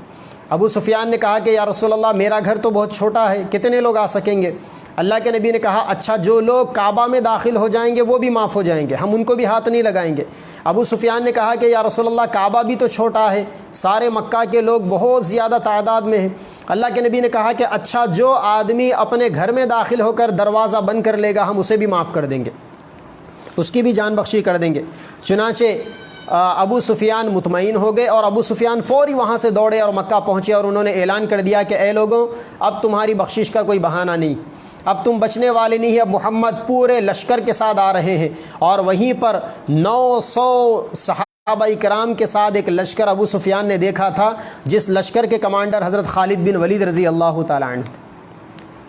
ابو سفیان نے کہا کہ یا رسول اللہ میرا گھر تو بہت چھوٹا ہے، کتنے لوگ آ سکیں گے؟ اللہ کے نبی نے کہا اچھا جو لوگ کعبہ میں داخل ہو جائیں گے وہ بھی معاف ہو جائیں گے، ہم ان کو بھی ہاتھ نہیں لگائیں گے۔ ابو سفیان نے کہا کہ یا رسول اللہ کعبہ بھی تو چھوٹا ہے، سارے مکہ کے لوگ بہت زیادہ تعداد میں ہیں۔ اللہ کے نبی نے کہا کہ اچھا جو آدمی اپنے گھر میں داخل ہو کر دروازہ بند کر لے گا ہم اسے بھی معاف کر دیں گے، اس کی بھی جان بخشی کر دیں گے۔ چنانچہ ابو سفیان مطمئن ہو گئے اور ابو سفیان فوری وہاں سے دوڑے اور مکہ پہنچے اور انہوں نے اعلان کر دیا کہ اے لوگوں اب تمہاری بخشش کا کوئی بہانہ نہیں، اب تم بچنے والے نہیں ہیں، اب محمد پورے لشکر کے ساتھ آ رہے ہیں۔ اور وہیں پر 900 صحابہ کرام کے ساتھ ایک لشکر ابو سفیان نے دیکھا تھا، جس لشکر کے کمانڈر حضرت خالد بن ولید رضی اللہ تعالیٰ عنہ۔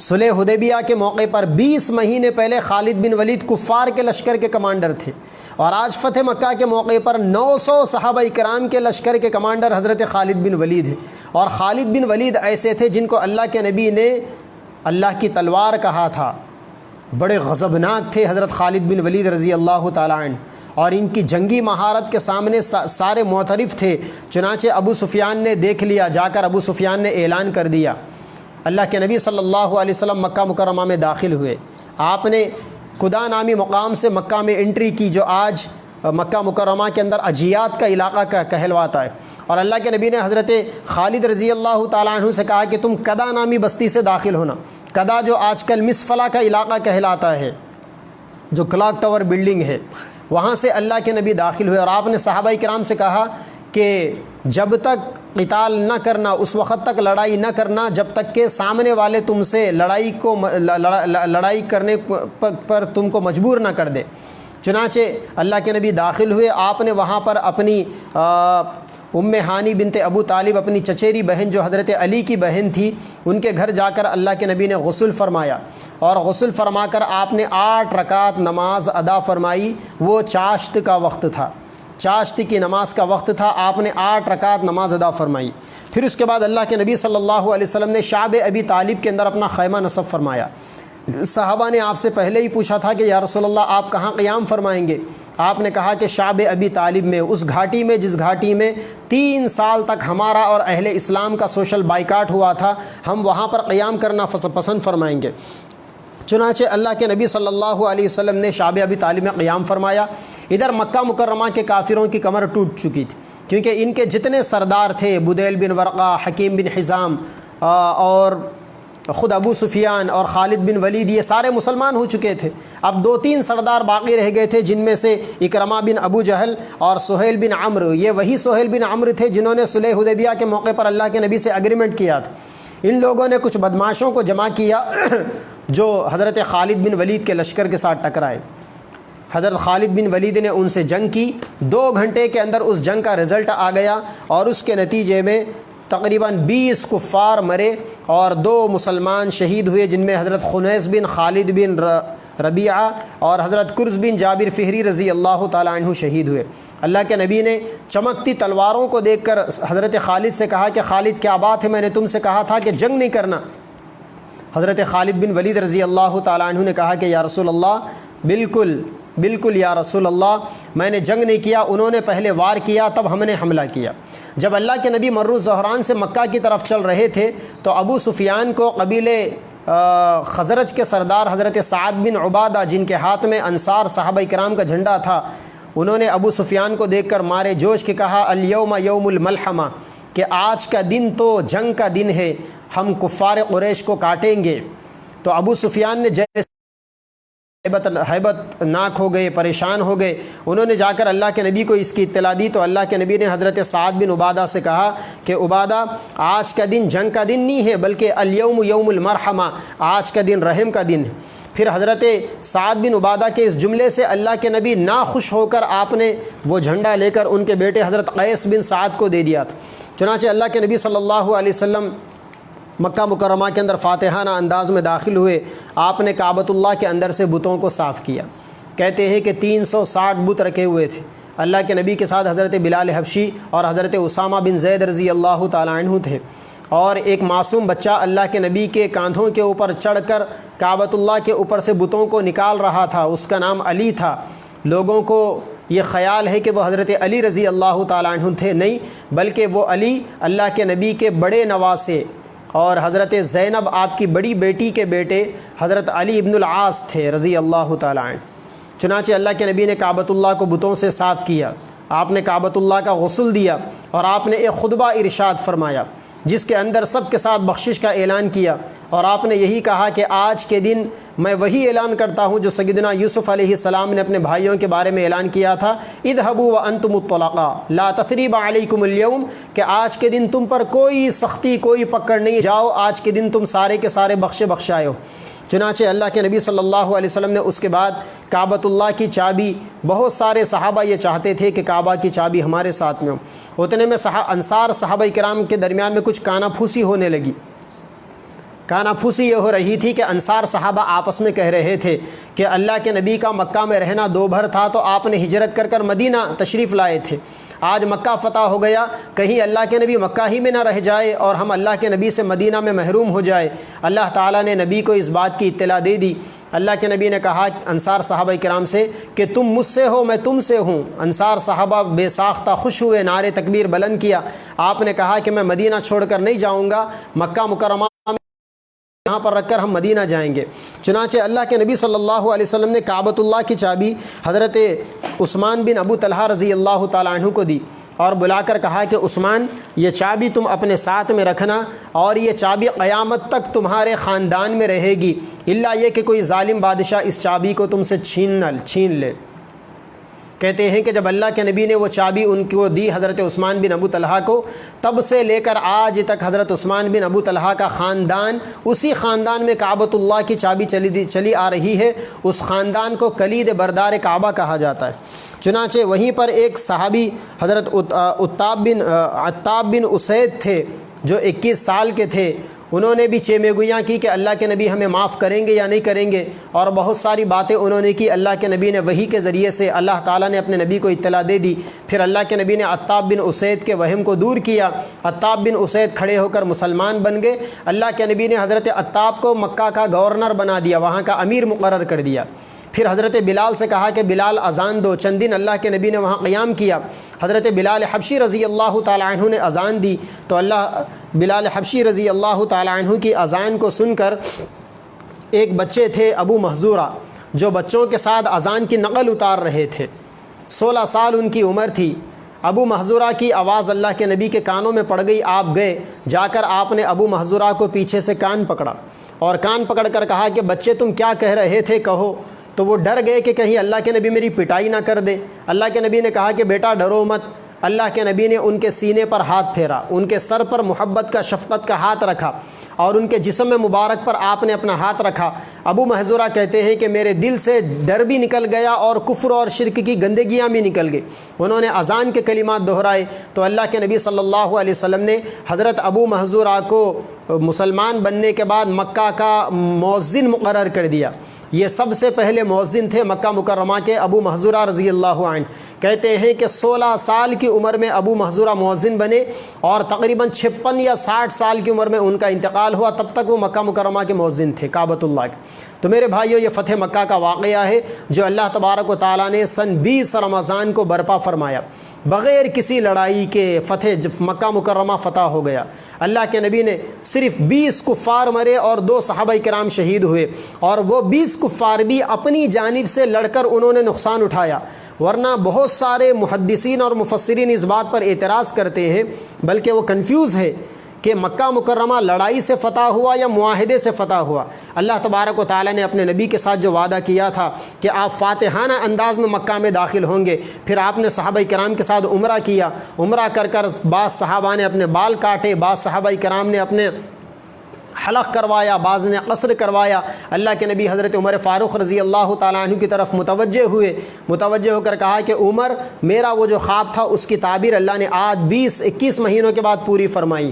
صلح حدیبیہ کے موقع پر 20 مہینے پہلے خالد بن ولید کفار کے لشکر کے کمانڈر تھے، اور آج فتح مکہ کے موقع پر 900 صحابہ کرام کے لشکر کے کمانڈر حضرت خالد بن ولید ہیں۔ اور خالد بن ولید ایسے تھے جن کو اللہ کے نبی نے اللہ کی تلوار کہا تھا، بڑے غضبناک تھے حضرت خالد بن ولید رضی اللہ تعالیٰ عنہ، اور ان کی جنگی مہارت کے سامنے سارے معترف تھے۔ چنانچہ ابو سفیان نے دیکھ لیا، جا کر ابو سفیان نے اعلان کر دیا۔ اللہ کے نبی صلی اللہ علیہ وسلم مکہ مکرمہ میں داخل ہوئے، آپ نے قدا نامی مقام سے مکہ میں انٹری کی، جو آج مکہ مکرمہ کے اندر اجیات کا علاقہ کا کہلواتا ہے۔ اور اللہ کے نبی نے حضرت خالد رضی اللہ تعالیٰ عنہ سے کہا کہ تم قدا نامی بستی سے داخل ہونا۔ قدا جو آج کل مسفلا کا علاقہ کہلاتا ہے، جو کلاک ٹاور بلڈنگ ہے، وہاں سے اللہ کے نبی داخل ہوئے، اور آپ نے صحابہ کرام سے کہا کہ جب تک قتال نہ کرنا، اس وقت تک لڑائی نہ کرنا جب تک کہ سامنے والے تم سے لڑائی کرنے پر تم کو مجبور نہ کر دے۔ چنانچہ اللہ کے نبی داخل ہوئے، آپ نے وہاں پر اپنی ام ہانی بنت ابو طالب، اپنی چچیری بہن جو حضرت علی کی بہن تھی، ان کے گھر جا کر اللہ کے نبی نے غسل فرمایا، اور غسل فرما کر آپ نے 8 رکعت نماز ادا فرمائی۔ وہ چاشت کا وقت تھا، چاشت کی نماز کا وقت تھا، آپ نے 8 رکعت نماز ادا فرمائی۔ پھر اس کے بعد اللہ کے نبی صلی اللہ علیہ وسلم نے شعب ابی طالب کے اندر اپنا خیمہ نصب فرمایا۔ صحابہ نے آپ سے پہلے ہی پوچھا تھا کہ یا رسول اللہ آپ کہاں قیام فرمائیں گے؟ آپ نے کہا کہ شعب ابی طالب میں، اس گھاٹی میں جس گھاٹی میں 3 سال تک ہمارا اور اہل اسلام کا سوشل بائیکاٹ ہوا تھا، ہم وہاں پر قیام کرنا پسند فرمائیں گے۔ چنانچہ اللہ کے نبی صلی اللہ علیہ وسلم نے شعب ابی طالب میں قیام فرمایا۔ ادھر مکہ مکرمہ کے کافروں کی کمر ٹوٹ چکی تھی، کیونکہ ان کے جتنے سردار تھے، بدیل بن ورقہ، حکیم بن حزام اور خود ابو سفیان اور خالد بن ولید، یہ سارے مسلمان ہو چکے تھے۔ اب 2-3 سردار باقی رہ گئے تھے، جن میں سے اکرمہ بن ابو جہل اور سہیل بن عمرو، یہ وہی سہیل بن عمرو تھے جنہوں نے صلح حدیبیہ کے موقع پر اللہ کے نبی سے ایگریمنٹ کیا تھا۔ ان لوگوں نے کچھ بدماشوں کو جمع کیا جو حضرت خالد بن ولید کے لشکر کے ساتھ ٹکرائے۔ حضرت خالد بن ولید نے ان سے جنگ کی، 2 گھنٹے کے اندر اس جنگ کا رزلٹ آ گیا، اور اس کے نتیجے میں تقریباً 20 کفار مرے اور 2 مسلمان شہید ہوئے، جن میں حضرت خنیس بن خالد بن ربیعہ اور حضرت کرز بن جابر فہری رضی اللہ تعالیٰ عنہ شہید ہوئے۔ اللہ کے نبی نے چمکتی تلواروں کو دیکھ کر حضرت خالد سے کہا کہ خالد کیا بات ہے، میں نے تم سے کہا تھا کہ جنگ نہیں کرنا۔ حضرت خالد بن ولید رضی اللہ تعالیٰ عنہ نے کہا کہ یا رسول اللہ بالکل یا رسول اللہ، میں نے جنگ نہیں کیا، انہوں نے پہلے وار کیا تب ہم نے حملہ کیا۔ جب اللہ کے نبی مر الزہران سے مکہ کی طرف چل رہے تھے تو ابو سفیان کو قبیلے خزرج کے سردار حضرت سعد بن عبادہ، جن کے ہاتھ میں انصار صحابہ کرام کا جھنڈا تھا، انہوں نے ابو سفیان کو دیکھ کر مارے جوش کے کہا الیوم یوم الملحمہ، کہ آج کا دن تو جنگ کا دن ہے، ہم کفار قریش کو کاٹیں گے۔ تو ابو سفیان نے جیسے ہیبت ناک ہو گئے، پریشان ہو گئے، انہوں نے جا کر اللہ کے نبی کو اس کی اطلاع دی۔ تو اللہ کے نبی نے حضرت سعد بن عبادہ سے کہا کہ عبادہ، آج کا دن جنگ کا دن نہیں ہے بلکہ الیوم یوم المرحمہ، آج کا دن رحم کا دن ہے۔ پھر حضرت سعد بن عبادہ کے اس جملے سے اللہ کے نبی ناخوش ہو کر آپ نے وہ جھنڈا لے کر ان کے بیٹے حضرت قیس بن سعد کو دے دیا تھا۔ چنانچہ اللہ کے نبی صلی اللہ علیہ وسلم مکہ مکرمہ کے اندر فاتحانہ انداز میں داخل ہوئے۔ آپ نے کعبۃ اللہ کے اندر سے بتوں کو صاف کیا۔ کہتے ہیں کہ 360 بت رکھے ہوئے تھے۔ اللہ کے نبی کے ساتھ حضرت بلال حبشی اور حضرت اسامہ بن زید رضی اللہ تعالیٰ عنہ تھے، اور ایک معصوم بچہ اللہ کے نبی کے کاندھوں کے اوپر چڑھ کر کعبۃ اللہ کے اوپر سے بتوں کو نکال رہا تھا، اس کا نام علی تھا۔ لوگوں کو یہ خیال ہے کہ وہ حضرت علی رضی اللہ تعالیٰ عنہ تھے، نہیں، بلکہ وہ علی اللہ کے نبی کے بڑے نواسے اور حضرت زینب آپ کی بڑی بیٹی کے بیٹے حضرت علی ابن العاص تھے رضی اللہ تعالیٰ عنہ۔ چنانچہ اللہ کے نبی نے کعبۃ اللہ کو بتوں سے صاف کیا، آپ نے کعبۃ اللہ کا غسل دیا، اور آپ نے ایک خطبہ ارشاد فرمایا جس کے اندر سب کے ساتھ بخشش کا اعلان کیا، اور آپ نے یہی کہا کہ آج کے دن میں وہی اعلان کرتا ہوں جو سیدنا یوسف علیہ السلام نے اپنے بھائیوں کے بارے میں اعلان کیا تھا، اذهبوا وانتم الطلقاء لا تثریب علیکم اليوم، کہ آج کے دن تم پر کوئی سختی، کوئی پکڑ نہیں، جاؤ آج کے دن تم سارے کے سارے بخشائے ہو۔ چنانچہ اللہ کے نبی صلی اللہ علیہ وسلم نے اس کے بعد کعبۃ اللہ کی چابی، بہت سارے صحابہ یہ چاہتے تھے کہ کعبہ کی چابی ہمارے ساتھ میں ہو، اتنے میں انصار صحابہ کرام کے درمیان میں کچھ کانا پھوسی ہونے لگی۔ کانا پھوسی یہ ہو رہی تھی کہ انصار صحابہ آپس میں کہہ رہے تھے کہ اللہ کے نبی کا مکہ میں رہنا دو بھر تھا تو آپ نے ہجرت کر مدینہ تشریف لائے تھے، آج مکہ فتح ہو گیا، کہیں اللہ کے نبی مکہ ہی میں نہ رہ جائے اور ہم اللہ کے نبی سے مدینہ میں محروم ہو جائے۔ اللہ تعالیٰ نے نبی کو اس بات کی اطلاع دے دی۔ اللہ کے نبی نے کہا انصار صحابہ کرام سے کہ تم مجھ سے ہو، میں تم سے ہوں۔ انصار صحابہ بے ساختہ خوش ہوئے، نعرے تکبیر بلند کیا۔ آپ نے کہا کہ میں مدینہ چھوڑ کر نہیں جاؤں گا، مکہ مکرمہ یہاں پر رکھ کر ہم مدینہ جائیں گے۔ چنانچہ اللہ کے نبی صلی اللہ علیہ وسلم نے کعبۃ اللہ کی چابی حضرت عثمان بن ابو طلحہ رضی اللہ تعالیٰ عنہ کو دی اور بلا کر کہا کہ عثمان، یہ چابی تم اپنے ساتھ میں رکھنا، اور یہ چابی قیامت تک تمہارے خاندان میں رہے گی، الا یہ کہ کوئی ظالم بادشاہ اس چابی کو تم سے چھین لے۔ کہتے ہیں کہ جب اللہ کے نبی نے وہ چابی ان کو دی حضرت عثمان بن ابو طلحہ کو، تب سے لے کر آج تک حضرت عثمان بن ابو طلحہ کا خاندان، اسی خاندان میں کعبۃ اللہ کی چابی چلی آ رہی ہے، اس خاندان کو کلید بردار کعبہ کہا جاتا ہے۔ چنانچہ وہیں پر ایک صحابی حضرت عتاب بن اسید تھے جو 21 سال کے تھے، انہوں نے بھی چیمے گویاں کی کہ اللہ کے نبی ہمیں معاف کریں گے یا نہیں کریں گے، اور بہت ساری باتیں انہوں نے کی۔ اللہ کے نبی نے وحی کے ذریعے سے اللہ تعالیٰ نے اپنے نبی کو اطلاع دے دی۔ پھر اللہ کے نبی نے عتاب بن اسید کے وہم کو دور کیا، عتاب بن اسید کھڑے ہو کر مسلمان بن گئے۔ اللہ کے نبی نے حضرت عتاب کو مکہ کا گورنر بنا دیا، وہاں کا امیر مقرر کر دیا۔ پھر حضرت بلال سے کہا کہ بلال اذان دو، چند دن اللہ کے نبی نے وہاں قیام کیا۔ حضرت بلال حبشی رضی اللہ تعالیٰ عنہ نے اذان دی تو بلال حبشی رضی اللہ تعالیٰ عنہ کی اذان کو سن کر ایک بچے تھے ابو محذورہ، جو بچوں کے ساتھ اذان کی نقل اتار رہے تھے، 16 سال ان کی عمر تھی۔ ابو محذورہ کی آواز اللہ کے نبی کے کانوں میں پڑ گئی، آپ گئے، جا کر آپ نے ابو محذورہ کو پیچھے سے کان پکڑا اور کان پکڑ کر کہا کہ بچے تم کیا کہہ رہے تھے، کہو۔ تو وہ ڈر گئے کہ کہیں اللہ کے نبی میری پٹائی نہ کر دے۔ اللہ کے نبی نے کہا کہ بیٹا ڈرو مت۔ اللہ کے نبی نے ان کے سینے پر ہاتھ پھیرا، ان کے سر پر محبت کا، شفقت کا ہاتھ رکھا، اور ان کے جسم میں مبارک پر آپ نے اپنا ہاتھ رکھا۔ ابو محذورہ کہتے ہیں کہ میرے دل سے ڈر بھی نکل گیا اور کفر اور شرک کی گندگیاں بھی نکل گئی۔ انہوں نے اذان کے کلمات دہرائے تو اللہ کے نبی صلی اللہ علیہ وسلم نے حضرت ابو محذورہ کو مسلمان بننے کے بعد مکہ کا مؤذن مقرر کر دیا۔ یہ سب سے پہلے مؤذن تھے مکہ مکرمہ کے ابو محذورہ رضی اللہ عنہ۔ کہتے ہیں کہ 16 سال کی عمر میں ابو محذورہ مؤذن بنے اور تقریباً 56 یا 60 سال کی عمر میں ان کا انتقال ہوا، تب تک وہ مکہ مکرمہ کے مؤذن تھے کعبۃ اللہ کے۔ تو میرے بھائیو، یہ فتح مکہ کا واقعہ ہے جو اللہ تبارک و تعالیٰ نے سن 20 رمضان کو برپا فرمایا، بغیر کسی لڑائی کے فتح مکہ مکرمہ فتح ہو گیا۔ اللہ کے نبی نے صرف 20 کفار مرے اور 2 صحابہ کرام شہید ہوئے، اور وہ 20 کفار بھی اپنی جانب سے لڑ کر انہوں نے نقصان اٹھایا، ورنہ بہت سارے محدثین اور مفسرین اس بات پر اعتراض کرتے ہیں، بلکہ وہ کنفیوز ہے کہ مکہ مکرمہ لڑائی سے فتح ہوا یا معاہدے سے فتح ہوا۔ اللہ تبارک و تعالیٰ نے اپنے نبی کے ساتھ جو وعدہ کیا تھا کہ آپ فاتحانہ انداز میں مکہ میں داخل ہوں گے، پھر آپ نے صحابہ کرام کے ساتھ عمرہ کیا، عمرہ کر بعض صحابہ نے اپنے بال کاٹے، بعض صحابہ کرام نے اپنے حلق کروایا، بعض نے قصر کروایا۔ اللہ کے نبی حضرت عمر فاروق رضی اللہ تعالیٰ عنہ کی طرف متوجہ ہوئے، متوجہ ہو کر کہا کہ عمر، میرا وہ جو خواب تھا اس کی تعبیر اللہ نے آج 20-21 مہینوں کے بعد پوری فرمائی۔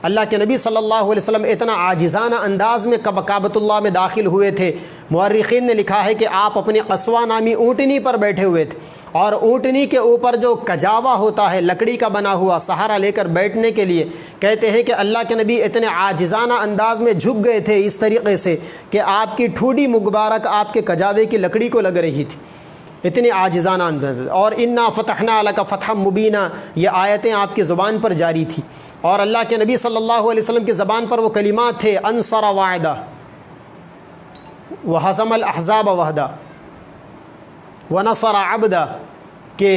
اللہ کے نبی صلی اللہ علیہ وسلم اتنا عاجزانہ انداز میں کعبۃ اللہ میں داخل ہوئے تھے، مورخین نے لکھا ہے کہ آپ اپنی قصوہ نامی اونٹنی پر بیٹھے ہوئے تھے، اور اونٹنی کے اوپر جو کجاوا ہوتا ہے لکڑی کا بنا ہوا سہارا لے کر بیٹھنے کے لیے، کہتے ہیں کہ اللہ کے نبی اتنے عاجزانہ انداز میں جھک گئے تھے اس طریقے سے کہ آپ کی ٹھوڈی مبارک آپ کے کجاوے کی لکڑی کو لگ رہی تھی۔ اتنی عاجزانہ انداز. اور انا فتحنا لک فتحا مبینا، یہ آیتیں آپ کی زبان پر جاری تھی، اور اللہ کے نبی صلی اللہ علیہ وسلم کی زبان پر وہ کلمات تھے انصر وعدہ وہزم الاحزاب وحدہ ونصر عبدہ، کہ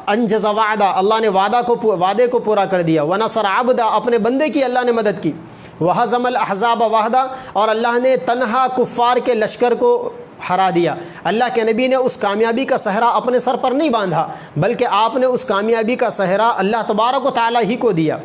انجز وعدہ، اللہ نے وعدے کو پورا کر دیا، ونصر عبدہ، اپنے بندے کی اللہ نے مدد کی، وہزم الاحزاب وحدہ، اور اللہ نے تنہا کفار کے لشکر کو ہرا دیا. اللہ کے نبی نے اس کامیابی کا صحرا اپنے سر پر نہیں باندھا، بلکہ آپ نے اس کامیابی کا صحرا اللہ تبارک و تعالیٰ ہی کو دیا.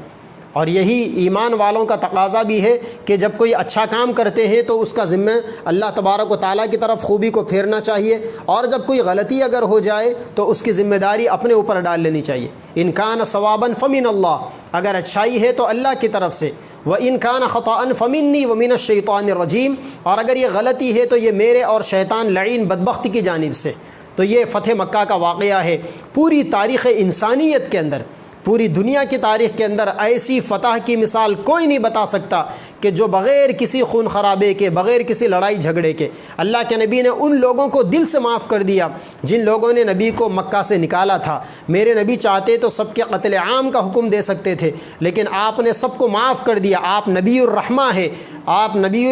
اور یہی ایمان والوں کا تقاضا بھی ہے کہ جب کوئی اچھا کام کرتے ہیں تو اس کا ذمہ اللہ تبارک و تعالیٰ کی طرف خوبی کو پھیرنا چاہیے، اور جب کوئی غلطی اگر ہو جائے تو اس کی ذمہ داری اپنے اوپر ڈال لینی چاہیے. ان کان ثوابا فمن اللہ، اگر اچھائی ہے تو اللہ کی طرف سے، وَإِن كَانَ خَطَأً فَمِنِّي وَمِنَ الشَّيْطَانِ الرَّجِيمِ، اور اگر یہ غلطی ہے تو یہ میرے اور شیطان لعین بدبخت کی جانب سے. تو یہ فتح مکہ کا واقعہ ہے. پوری تاریخ انسانیت کے اندر، پوری دنیا کی تاریخ کے اندر ایسی فتح کی مثال کوئی نہیں بتا سکتا کہ جو بغیر کسی خون خرابے کے، بغیر کسی لڑائی جھگڑے کے، اللہ کے نبی نے ان لوگوں کو دل سے معاف کر دیا جن لوگوں نے نبی کو مکہ سے نکالا تھا. میرے نبی چاہتے تو سب کے قتل عام کا حکم دے سکتے تھے، لیکن آپ نے سب کو معاف کر دیا. آپ نبی الرحمہ ہے، آپ نبی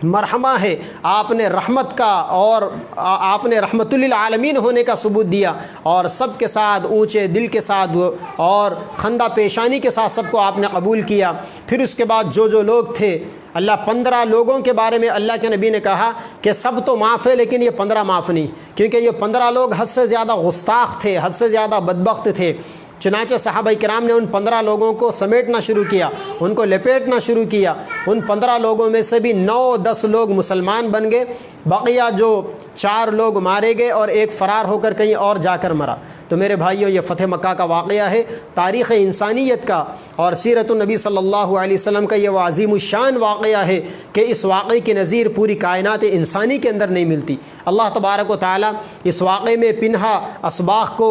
مرحمہ ہے، آپ نے رحمت کا اور آپ نے رحمت للعالمین ہونے کا ثبوت دیا، اور سب کے ساتھ اونچے دل کے ساتھ اور خندہ پیشانی کے ساتھ سب کو آپ نے قبول کیا. پھر اس کے بعد جو لوگ تھے، اللہ 15 لوگوں کے بارے میں اللہ کے نبی نے کہا کہ سب تو معاف ہے لیکن یہ 15 معاف نہیں، کیونکہ یہ 15 لوگ حد سے زیادہ گستاخ تھے، حد سے زیادہ بدبخت تھے. چنانچہ صحابہ کرام نے ان 15 لوگوں کو سمیٹنا شروع کیا، ان کو لپیٹنا شروع کیا. ان 15 لوگوں میں سے بھی 9-10 لوگ مسلمان بن گئے، بقیہ جو 4 لوگ مارے گئے اور ایک فرار ہو کر کہیں اور جا کر مرا. تو میرے بھائیوں، یہ فتح مکہ کا واقعہ ہے، تاریخ انسانیت کا اور سیرت النبی صلی اللہ علیہ وسلم کا یہ وہ عظیم الشان واقعہ ہے کہ اس واقعے کی نظیر پوری کائنات انسانی کے اندر نہیں ملتی. اللہ تبارک و تعالیٰ اس واقعے میں پنہا اسباغ کو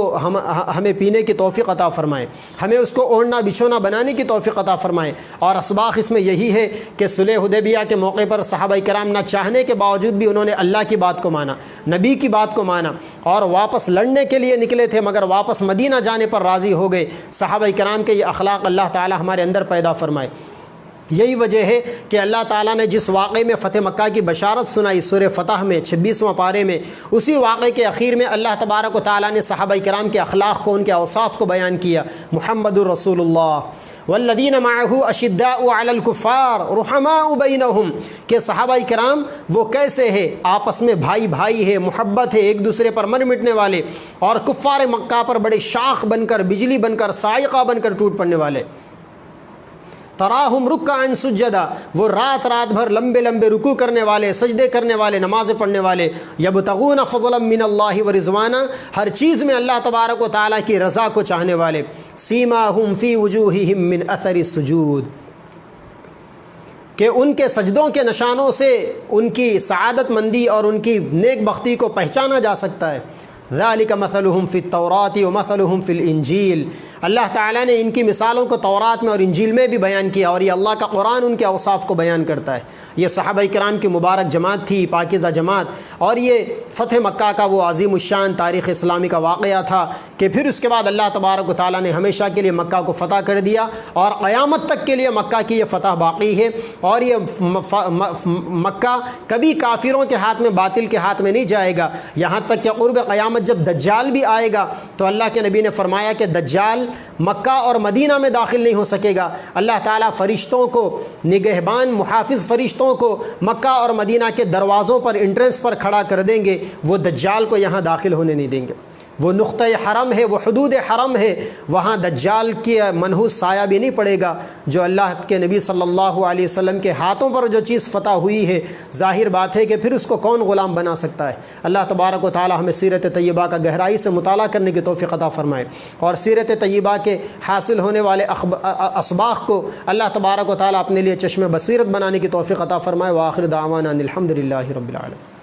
ہمیں پینے کی توفیق عطا فرمائے، ہمیں اس کو اوڑھنا بچھونا بنانے کی توفیق عطا فرمائے. اور اسباغ اس میں یہی ہے کہ صلح حدیبیہ کے موقع پر صحابہ کرام نہ چاہنے کے باوجود بھی انہوں نے اللہ کی بات کو مانا، نبی کی بات کو مانا، اور واپس لڑنے کے لیے نکلے تھے مگر واپس مدینہ جانے پر راضی ہو گئے. صحابہ کرام کے یہ اخلاق اللہ تعالی ہمارے اندر پیدا فرمائے. یہی وجہ ہے کہ اللہ تعالیٰ نے جس واقعے میں فتح مکہ کی بشارت سنائی سورہ فتح میں 26واں پارے میں، اسی واقعے کے اخیر میں اللہ تبارک و تعالیٰ نے صحابہ کرام کے اخلاق کو، ان کے اوصاف کو بیان کیا. محمد الرسول اللہ والذین معہ اشداء علی الکفار رحماء بینہم، کہ صحابہ کرام وہ کیسے ہیں، آپس میں بھائی بھائی ہے، محبت ہے، ایک دوسرے پر مر مٹنے والے، اور کفار مکہ پر بڑے شاخ بن کر، بجلی بن کر، صاعقہ بن کر ٹوٹ پڑنے والے. تراہم رکعا سجدا، وہ رات بھر لمبے لمبے رکوع کرنے والے، سجدے کرنے والے، نمازیں پڑھنے والے. یبتغون فضلا من اللہ ورضوانا، ہر چیز میں اللہ تبارک و تعالیٰ کی رضا کو چاہنے والے. سیماہم فی وجوہہم من اثر السجود، کہ ان کے سجدوں کے نشانوں سے ان کی سعادت مندی اور ان کی نیک بختی کو پہچانا جا سکتا ہے. ذالک مثلہم فی التوراۃ ومثلہم فی الانجیل، اللہ تعالیٰ نے ان کی مثالوں کو تورات میں اور انجیل میں بھی بیان کیا، اور یہ اللہ کا قرآن ان کے اوصاف کو بیان کرتا ہے. یہ صحابہ کرام کی مبارک جماعت تھی، پاکیزہ جماعت، اور یہ فتح مکہ کا وہ عظیم الشان تاریخ اسلامی کا واقعہ تھا کہ پھر اس کے بعد اللہ تبارک و تعالیٰ نے ہمیشہ کے لیے مکہ کو فتح کر دیا، اور قیامت تک کے لیے مکہ کی یہ فتح باقی ہے. اور یہ مکہ کبھی کافروں کے ہاتھ میں، باطل کے ہاتھ میں نہیں جائے گا، یہاں تک کہ قرب قیامت جب دجال بھی آئے گا تو اللہ کے نبی نے فرمایا کہ دجال مکہ اور مدینہ میں داخل نہیں ہو سکے گا. اللہ تعالیٰ فرشتوں کو، نگہبان محافظ فرشتوں کو مکہ اور مدینہ کے دروازوں پر، انٹرنس پر کھڑا کر دیں گے، وہ دجال کو یہاں داخل ہونے نہیں دیں گے. وہ نقطہ حرم ہے، وہ حدود حرم ہے، وہاں دجال کی منحوس سایہ بھی نہیں پڑے گا. جو اللہ کے نبی صلی اللہ علیہ وسلم کے ہاتھوں پر جو چیز فتح ہوئی ہے، ظاہر بات ہے کہ پھر اس کو کون غلام بنا سکتا ہے. اللہ تبارک و تعالی ہمیں سیرت طیبہ کا گہرائی سے مطالعہ کرنے کی توفیق عطا فرمائے، اور سیرت طیبہ کے حاصل ہونے والے اسباق کو اللہ تبارک و تعالی اپنے لیے چشم بصیرت بنانے کی توفیق عطا فرمائے. وآخر دعوانا ان الحمد للہ رب العالمین.